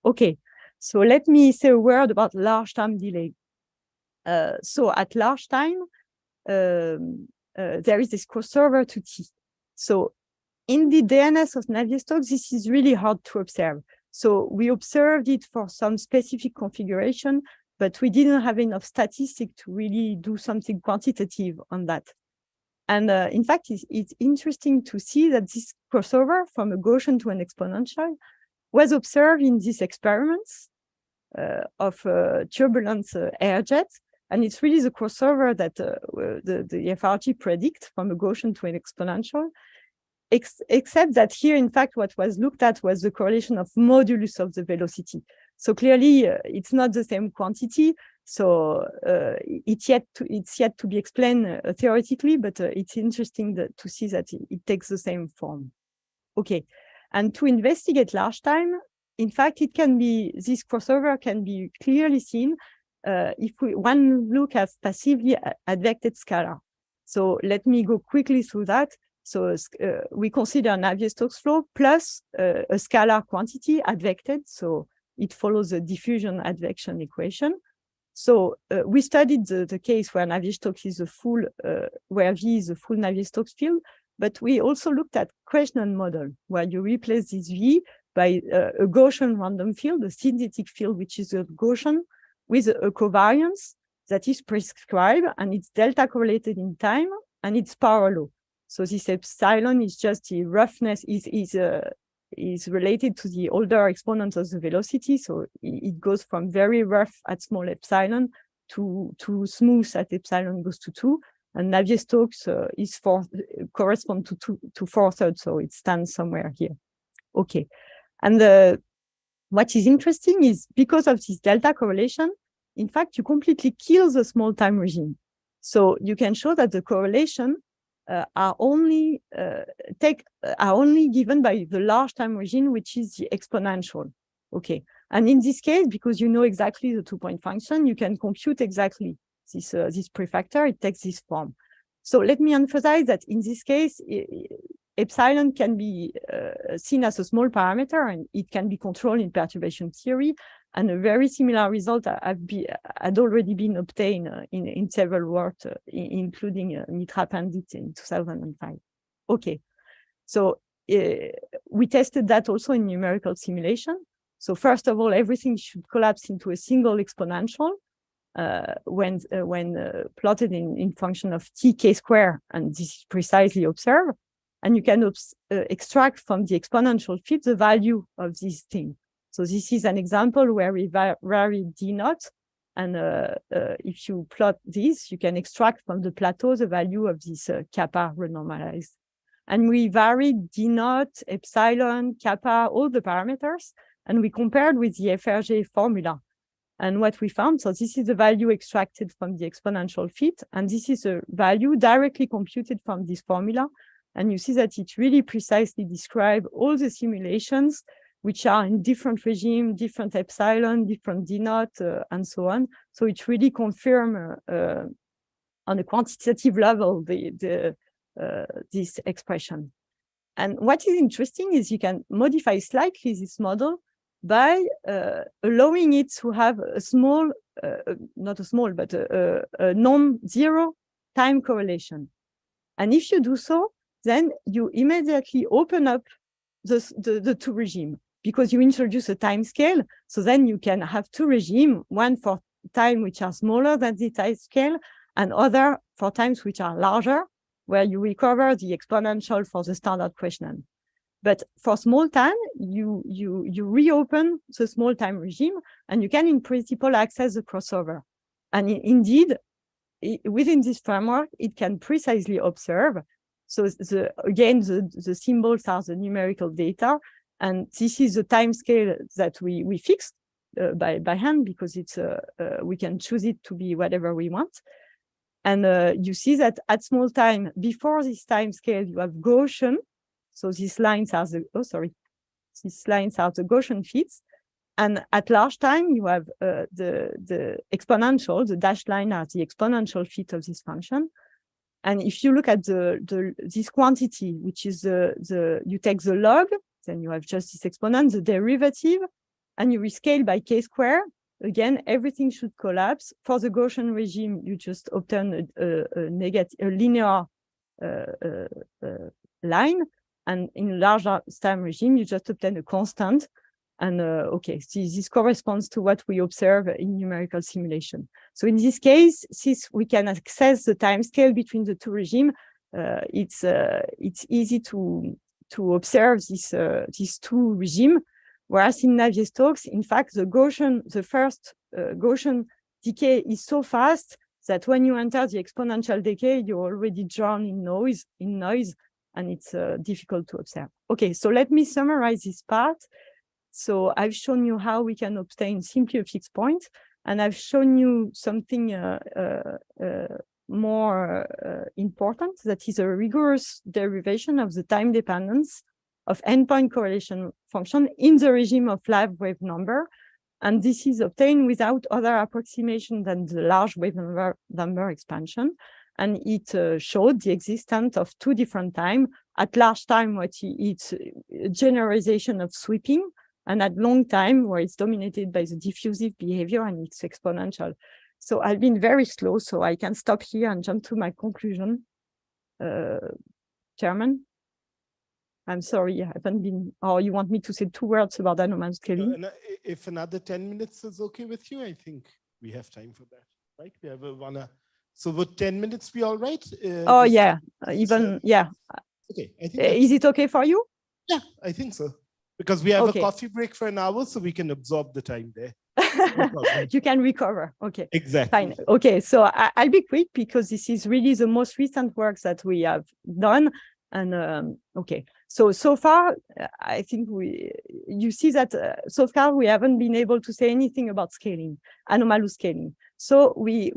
Okay, so let me say a word about large time delay. So at large time, there is this crossover to T. So in the DNS of Navier-Stokes, this is really hard to observe. So we observed it for some specific configuration, but we didn't have enough statistics to really do something quantitative on that. And in fact, it's interesting to see that this crossover from a Gaussian to an exponential was observed in these experiments of turbulence airjet. And it's really the crossover that the FRG predict from a Gaussian to an exponential, except that here, in fact, what was looked at was the correlation of modulus of the velocity. So clearly, it's not the same quantity. So it's yet to be explained theoretically, but it's interesting to see that it takes the same form. Okay, and to investigate large time, in fact, this crossover can be clearly seen if one look at passively advected scalar. So let me go quickly through that. So we consider Navier-Stokes flow plus a scalar quantity advected. So it follows the diffusion advection equation. So we studied the case where Navier-Stokes is a full, where V is a full Navier-Stokes field, but we also looked at Khanin model, where you replace this V by a Gaussian random field, a synthetic field, which is a Gaussian with a covariance that is prescribed, and it's delta correlated in time, and it's power law. So this epsilon is just the roughness, is related to the older exponent of the velocity. So it goes from very rough at small epsilon to smooth at epsilon goes to 2. And Navier-Stokes correspond to 4/3, so it stands somewhere here. Okay, and what is interesting is because of this delta correlation, in fact, you completely kill the small time regime. So you can show that the correlation are only given by the large time regime, which is the exponential. Okay, and in this case, because you know exactly the 2-point function, you can compute exactly this prefactor. It takes this form. So let me emphasize that in this case, epsilon can be seen as a small parameter, and it can be controlled in perturbation theory. And a very similar result had already been obtained in several works, including Mitra Pandit in 2005. Okay, so we tested that also in numerical simulation. So first of all, everything should collapse into a single exponential when plotted in function of tk square, and this is precisely observed. And you can extract from the exponential field the value of this thing. So this is an example where we vary d naught And if you plot this, you can extract from the plateau the value of this kappa renormalized. And we varied d naught, epsilon, kappa, all the parameters, and we compared with the FRG formula. And what we found, so this is the value extracted from the exponential fit, and this is a value directly computed from this formula. And you see that it really precisely describes all the simulations which are in different regime, different epsilon, different d naught, and so on. So it really confirms on a quantitative level this expression. And what is interesting is you can modify slightly this model by allowing it to have a small, not a small, but a non-zero time correlation. And if you do so, then you immediately open up the two regimes, because you introduce a time scale. So then you can have two regimes, one for time which are smaller than the time scale, and other for times which are larger, where you recover the exponential for the standard question. But for small time, you reopen the small time regime, and you can, in principle, access the crossover. And indeed, within this framework, it can precisely observe. So again, the symbols are the numerical data, and this is the time scale that we fixed by hand, because it's we can choose it to be whatever we want. And you see that at small time, before this time scale, you have Gaussian. So these lines are these lines are the Gaussian fits. And at large time, you have the exponential, the dashed line are the exponential fit of this function. And if you look at this quantity, which is you take the log, then you have just this exponent, the derivative, and you rescale by k squared. Again, everything should collapse. For the Gaussian regime, you just obtain a linear line. And in larger time regime, you just obtain a constant. And okay, so this corresponds to what we observe in numerical simulation. So in this case, since we can access the time scale between the two regimes, it's easy to observe these two regimes. Whereas in Navier-Stokes, in fact, the first Gaussian decay is so fast that when you enter the exponential decay, you're already drowned in noise, and it's difficult to observe. Okay, so let me summarize this part. So I've shown you how we can obtain simply a fixed point, and I've shown you something more important, that is a rigorous derivation of the time dependence of endpoint correlation function in the regime of live wave number. And this is obtained without other approximation than the large wave number expansion. And it showed the existence of two different times. At large time, it's a generalization of sweeping, and at long time, where it's dominated by the diffusive behavior and it's exponential. So I've been very slow, so I can stop here and jump to my conclusion. Chairman, I'm sorry, I haven't been, or you want me to say 2 words about anomalous scaling? No, if another 10 minutes is okay with you, I think we have time for that, right? We have so would 10 minutes be all right? Oh yeah, yeah. Okay, I think is it okay for you? Yeah, I think so. Because we have Okay. a coffee break for an hour, so we can absorb the time there. You can recover. Okay. Exactly. Fine. Okay. So I'll be quick, because this is really the most recent works that we have done. And okay. So far, I think you see that so far we haven't been able to say anything about scaling, anomalous scaling. So we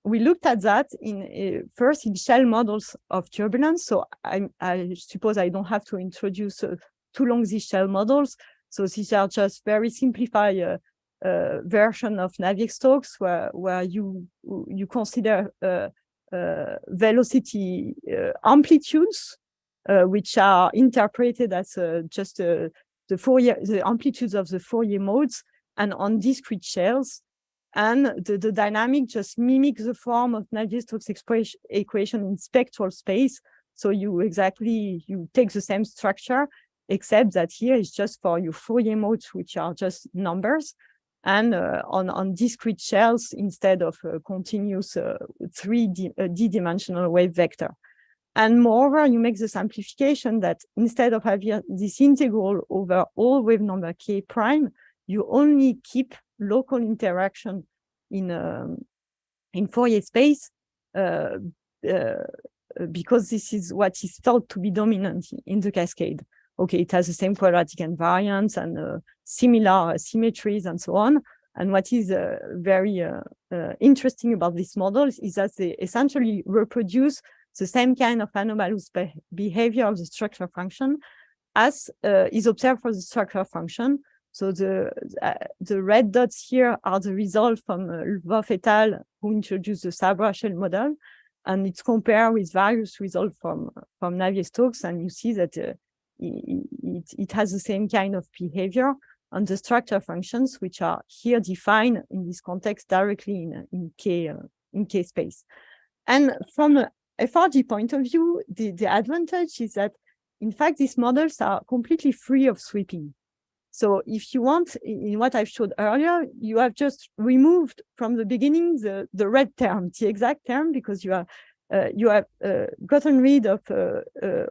looked at that first in shell models of turbulence. So I suppose I don't have to introduce too long these shell models. So these are just very simplified version of Navier-Stokes, where you consider velocity amplitudes, which are interpreted as just the amplitudes of the Fourier modes, and on discrete shells. And the dynamic just mimics the form of Navier-Stokes equation in spectral space. So you take the same structure, except that here is just for your Fourier modes, which are just numbers, and on discrete shells instead of a continuous d-dimensional wave vector. And moreover, you make the simplification that instead of having this integral over all wave number k prime, you only keep local interaction Fourier space, because this is what is thought to be dominant in the cascade. Okay, it has the same quadratic invariance and similar symmetries and so on. And what is very interesting about these models is that they essentially reproduce the same kind of anomalous behavior of the structure function as is observed for the structure function. So the red dots here are the results from Lvov et al., who introduced the Sabra-Shell model, and it's compared with various results from Navier-Stokes, and you see that it has the same kind of behavior on the structure functions, which are here defined in this context directly in K space. And from a FRG point of view, the advantage is that, in fact, these models are completely free of sweeping. So if you want, in what I've showed earlier, you have just removed from the beginning the red term, the exact term, because you have gotten rid of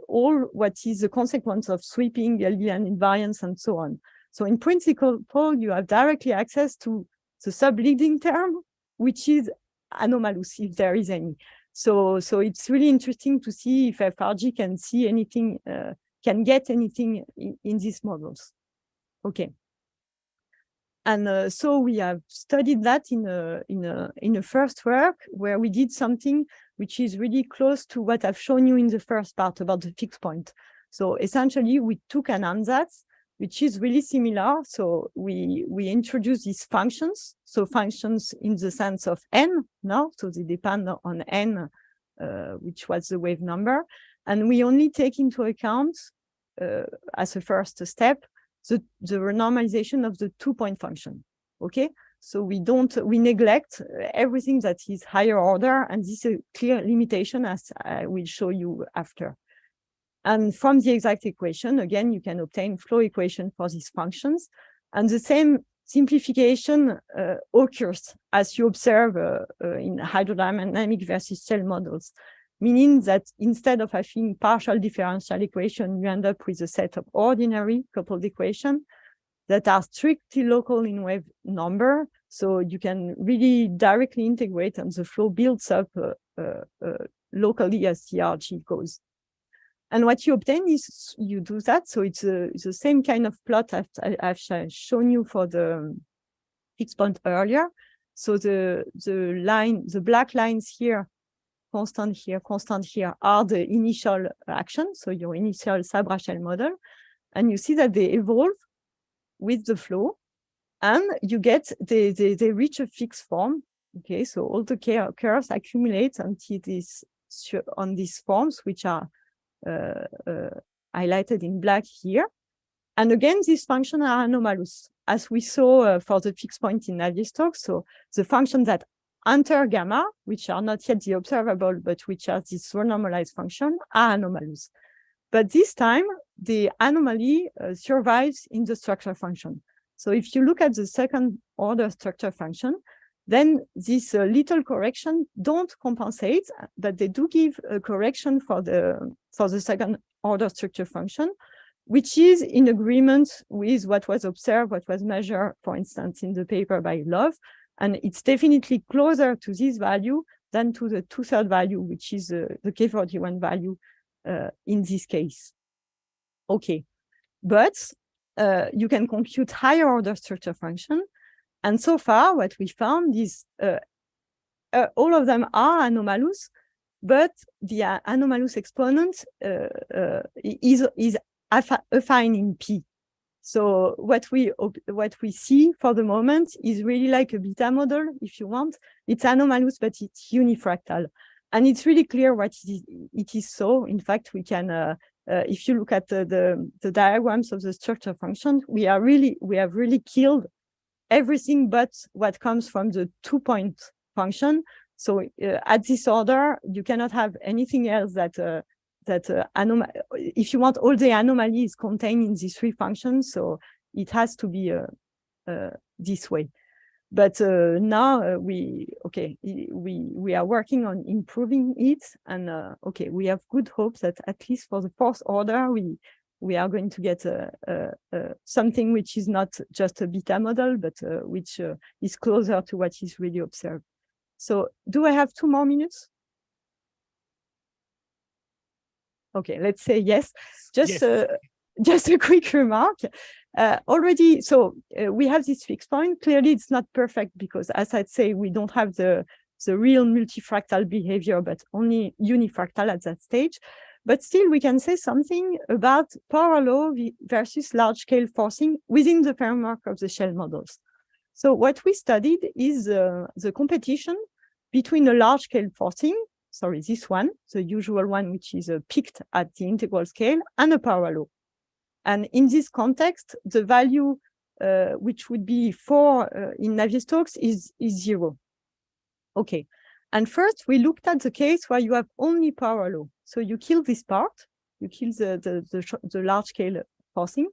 all what is the consequence of sweeping, Lvian invariance, and so on. So in principle, you have directly access to the subleading term, which is anomalous, if there is any. So it's really interesting to see if FRG can see anything, can get anything in these models. Okay. And so we have studied that in a first work where we did something which is really close to what I've shown you in the first part about the fixed point. So essentially, we took an ansatz, which is really similar. So we introduced these functions. So functions in the sense of n now. So they depend on n, which was the wave number. And we only take into account, as a first step, the renormalization of the 2-point function. Okay, so we neglect everything that is higher order, and this is a clear limitation, as I will show you after. And from the exact equation, again, you can obtain flow equation for these functions, and the same simplification occurs as you observe in hydrodynamic versus shell models, meaning that instead of having partial differential equation, you end up with a set of ordinary coupled equations that are strictly local in wave number. So you can really directly integrate, and the flow builds up locally as CRG goes. And what you obtain is you do that. So it's the same kind of plot I've shown you for the fixed point earlier. So the black lines here, constant here are the initial action, so your initial Sabra-Shell model, and you see that they evolve with the flow, and you get they reach a fixed form. Okay, so all the curves accumulate until on these forms, which are highlighted in black here. And again, these functions are anomalous, as we saw for the fixed point in Navier-Stokes. So the functions that enter gamma, which are not yet the observable, but which are this renormalized function, are anomalous. But this time, the anomaly survives in the structure function. So if you look at the second order structure function, then this little correction don't compensate, but they do give a correction for the second order structure function, which is in agreement with what was observed, what was measured, for instance, in the paper by Love. And it's definitely closer to this value than to the 2/3 value, which is the K41 value in this case. Okay, but you can compute higher order structure function. And so far, what we found is all of them are anomalous, but the anomalous exponent is affine in P. So what we see for the moment is really like a beta model, if you want. It's anomalous, but it's unifractal. And it's really clear what it is so. In fact, we can, if you look at the diagrams of the structure function, we have really killed everything but what comes from the 2-point function. So at this order, you cannot have anything else that if you want all the anomalies contained in these 3 functions, so it has to be this way. But now we are working on improving it, and okay, we have good hopes that at least for the 4th order, we are going to get something which is not just a beta model, but which is closer to what is really observed. So do I have 2 more minutes? Okay, let's say yes. Just Yes. Just a quick remark. Already, so we have this fixed point. Clearly, it's not perfect because, as I'd say, we don't have the real multifractal behavior, but only unifractal at that stage. But still, we can say something about power law versus large-scale forcing within the framework of the shell models. So what we studied is the competition between a large-scale forcing, sorry, this one, the usual one, which is picked at the integral scale, and a power law. And in this context, the value which would be 4 in Navier-Stokes is 0. Okay. And first, we looked at the case where you have only power law. So you kill this part, you kill the large-scale forcing,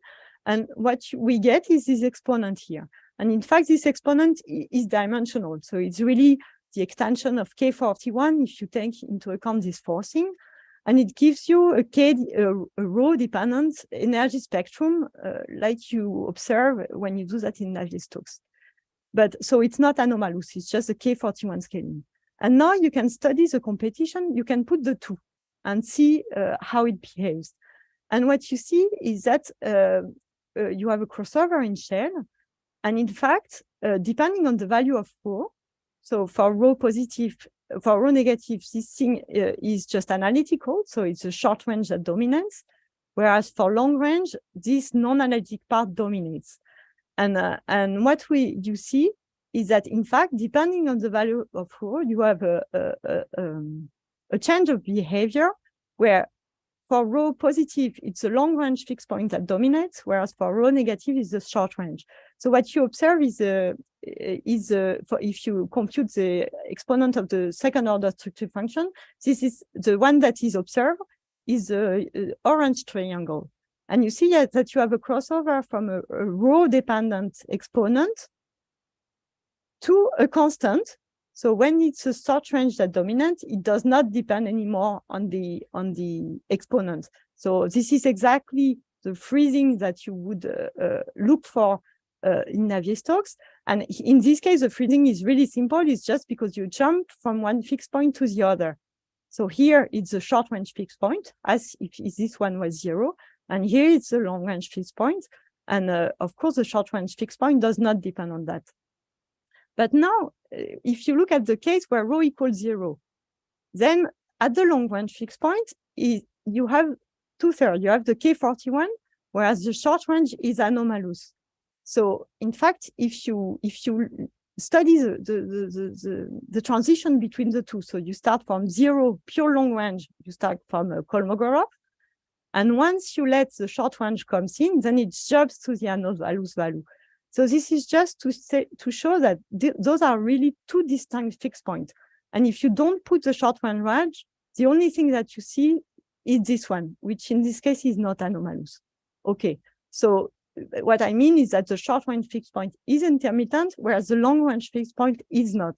and what we get is this exponent here. And in fact, this exponent is dimensional. So it's really the extension of K41 if you take into account this forcing. And it gives you a rho-dependent energy spectrum like you observe when you do that in Navier-Stokes. But so it's not anomalous, it's just a K41 scaling. And now you can study the competition, you can put the 2 and see how it behaves. And what you see is that you have a crossover in shell. And in fact, depending on the value of rho, so for rho positive, for rho negative, this thing is just analytical. So it's a short range that dominates. Whereas for long range, this non-analytic part dominates. And what you see is that, in fact, depending on the value of rho, you have a change of behavior where for rho positive, it's a long range fixed point that dominates, whereas for rho negative is the short range. So what you observe is if you compute the exponent of the second order structure function, this is the one that is observed is the orange triangle. And you see that you have a crossover from a rho dependent exponent to a constant. So when it's a short range that dominates, it does not depend anymore on the exponent. So this is exactly the freezing that you would look for in Navier-Stokes. And in this case, the freezing is really simple. It's just because you jump from one fixed point to the other. So here it's a short range fixed point, as if this one was 0. And here it's a long range fixed point. And of course, the short range fixed point does not depend on that. But now, if you look at the case where rho equals 0, then at the long range fixed point, you have 2/3. You have the K41, whereas the short range is anomalous. So in fact, if you study the transition between the two, so you start from 0, pure long range, you start from Kolmogorov, and once you let the short range comes in, then it jumps to the anomalous value. So this is just to show that those are really 2 distinct fixed points. And if you don't put the short range, the only thing that you see is this one, which in this case is not anomalous. Okay, so what I mean is that the short range fixed point is intermittent, whereas the long range fixed point is not.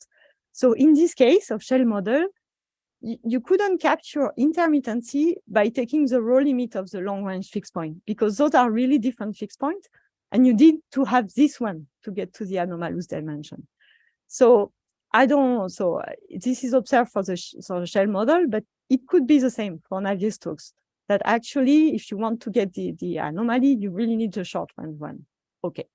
So in this case of shell model, you couldn't capture intermittency by taking the rho limit of the long range fixed point, because those are really different fixed points. And you need to have this one to get to the anomalous dimension. So this is observed for the shell model, but it could be the same for Navier-Stokes, that actually, if you want to get the anomaly, you really need the short range one. Okay.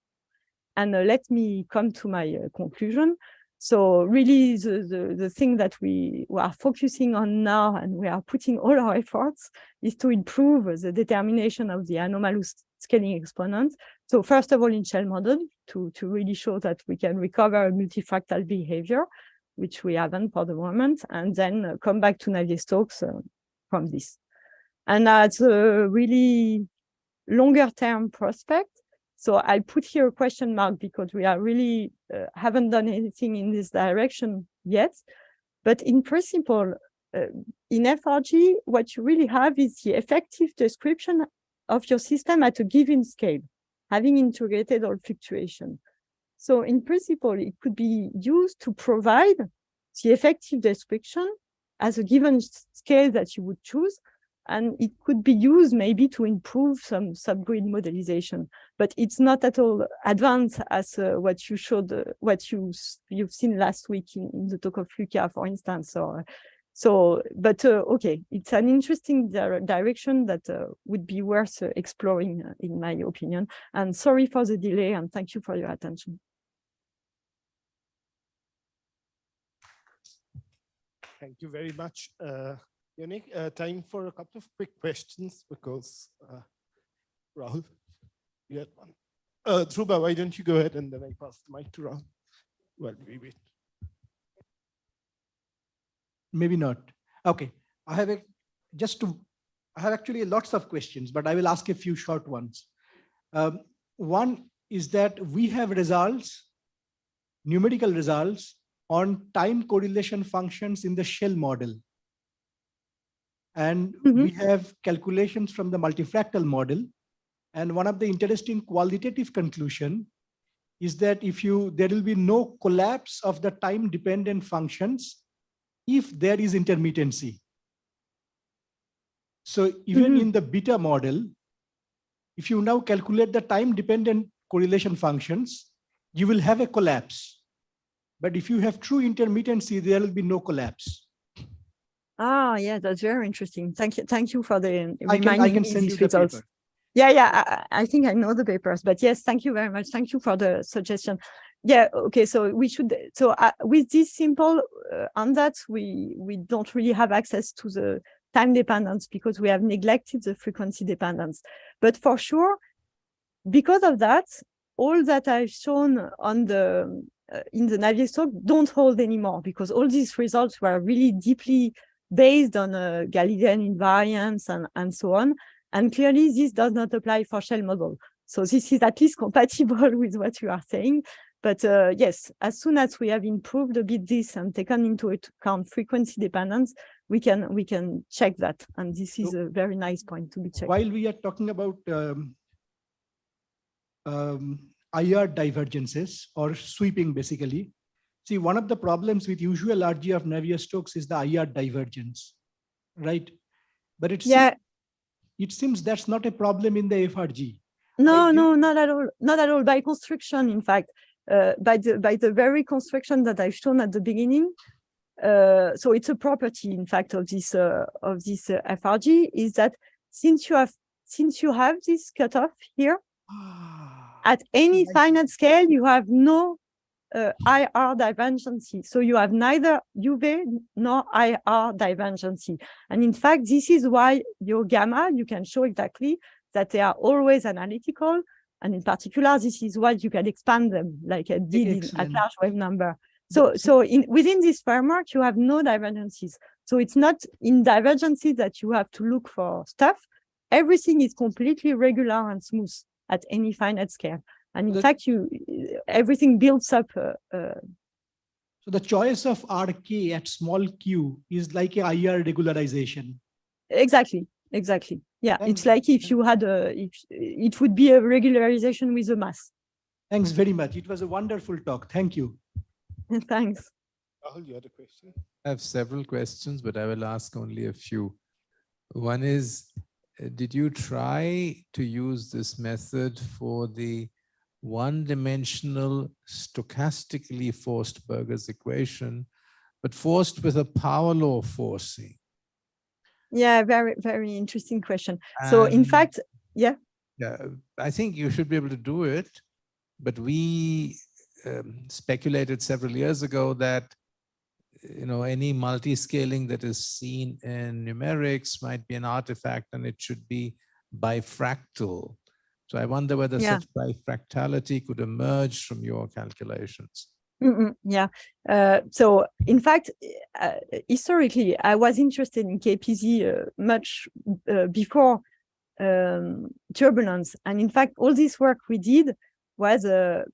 And let me come to my conclusion. So really, the thing that we are focusing on now, and we are putting all our efforts, is to improve the determination of the anomalous scaling exponent. So first of all, in shell model, to really show that we can recover a multifractal behavior, which we haven't for the moment, and then come back to Navier-Stokes from this. And it's a really longer term prospect. So I put here a question mark because we are really haven't done anything in this direction yet. But in principle, in FRG, what you really have is the effective description of your system at a given scale, having integrated all fluctuation. So in principle, it could be used to provide the effective description as a given scale that you would choose and it could be used maybe to improve some subgrid modelization, but it's not at all advanced as what you showed, what you've seen last week in the talk of Luca, for instance. But okay, it's an interesting direction that would be worth exploring, in my opinion. And sorry for the delay, and thank you for your attention. Thank you very much, Léonie. Time for a couple of quick questions because Rahul, you had one. Dhruba, why don't you go ahead and then I pass the mic to Rahul while we wait. Maybe not. Okay, I have actually lots of questions, but I will ask a few short ones. One is that we have results, numerical results on time correlation functions in the shell model. And we have calculations from the multifractal model. And one of the interesting qualitative conclusion is that there will be no collapse of the time dependent functions if there is intermittency. So even in the beta model, if you now calculate the time dependent correlation functions, you will have a collapse. But if you have true intermittency, there will be no collapse. Ah, yeah, that's very interesting. Thank you for the I can send you the results. paper. Yeah, I think I know the papers, but yes, thank you very much. Thank you for the suggestion. Yeah, okay, so we should, with this simple on that, we don't really have access to the time dependence because we have neglected the frequency dependence. But for sure, because of that, all that I've shown on the in the Navier-Stokes don't hold anymore because all these results were really deeply based on Galilean invariance and so on. And clearly this does not apply for shell model. So this is at least compatible with what you are saying. But yes, as soon as we have improved a bit this and taken into account frequency dependence, we can check that. And this is a very nice point to be checked. While we are talking about IR divergences or sweeping, basically, see, one of the problems with usual RG of Navier-Stokes is the IR divergence, right? But it seems that's not a problem in the FRG. No, not at all. Not at all. By construction, in fact, by the very construction that I've shown at the beginning. So it's a property, in fact, of this FRG is that since you have this cutoff here, at any finite scale, you have no IR divergency. So you have neither UV nor IR divergency. And in fact, this is why your gamma, you can show exactly that they are always analytical. And in particular, this is why you can expand them like I did at large wave number. So within this framework, you have no divergences. So it's not in divergences that you have to look for stuff. Everything is completely regular and smooth at any finite scale. And in fact, everything builds up. So the choice of RK at small q is like a IR regularization. Exactly. Yeah, it's like if you had it would be a regularization with a mass. Thanks very much. It was a wonderful talk. Thank you. Thanks. Rahul, you had a question? I have several questions, but I will ask only a few. One is, did you try to use this method for the one-dimensional stochastically forced Burger's equation, but forced with a power law forcing? Yeah, very, very interesting question. So in fact, yeah, I think you should be able to do it, but we speculated several years ago that any multi-scaling that is seen in numerics might be an artifact and it should be bifractal. So I wonder whether such bifractality could emerge from your calculations. Yeah. So in fact, historically, I was interested in KPZ much before turbulence. And in fact, all this work we did was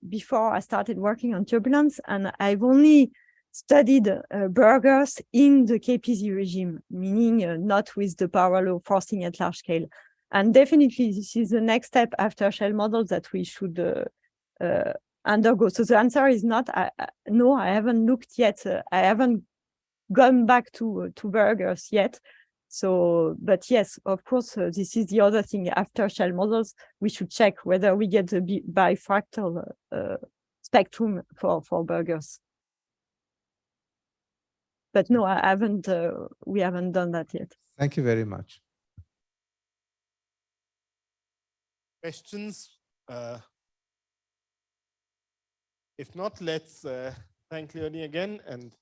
before I started working on turbulence. And I've only studied Burgers in the KPZ regime, meaning not with the power law forcing at large scale. And definitely, this is the next step after shell models that we should undergo. So the answer is not, no, I haven't looked yet. I haven't gone back to Burgers yet. So, but yes, of course, this is the other thing. After shell models, we should check whether we get the bifractal spectrum for burgers. But no, I haven't. We haven't done that yet. Thank you very much. Questions? If not, let's thank Léonie again and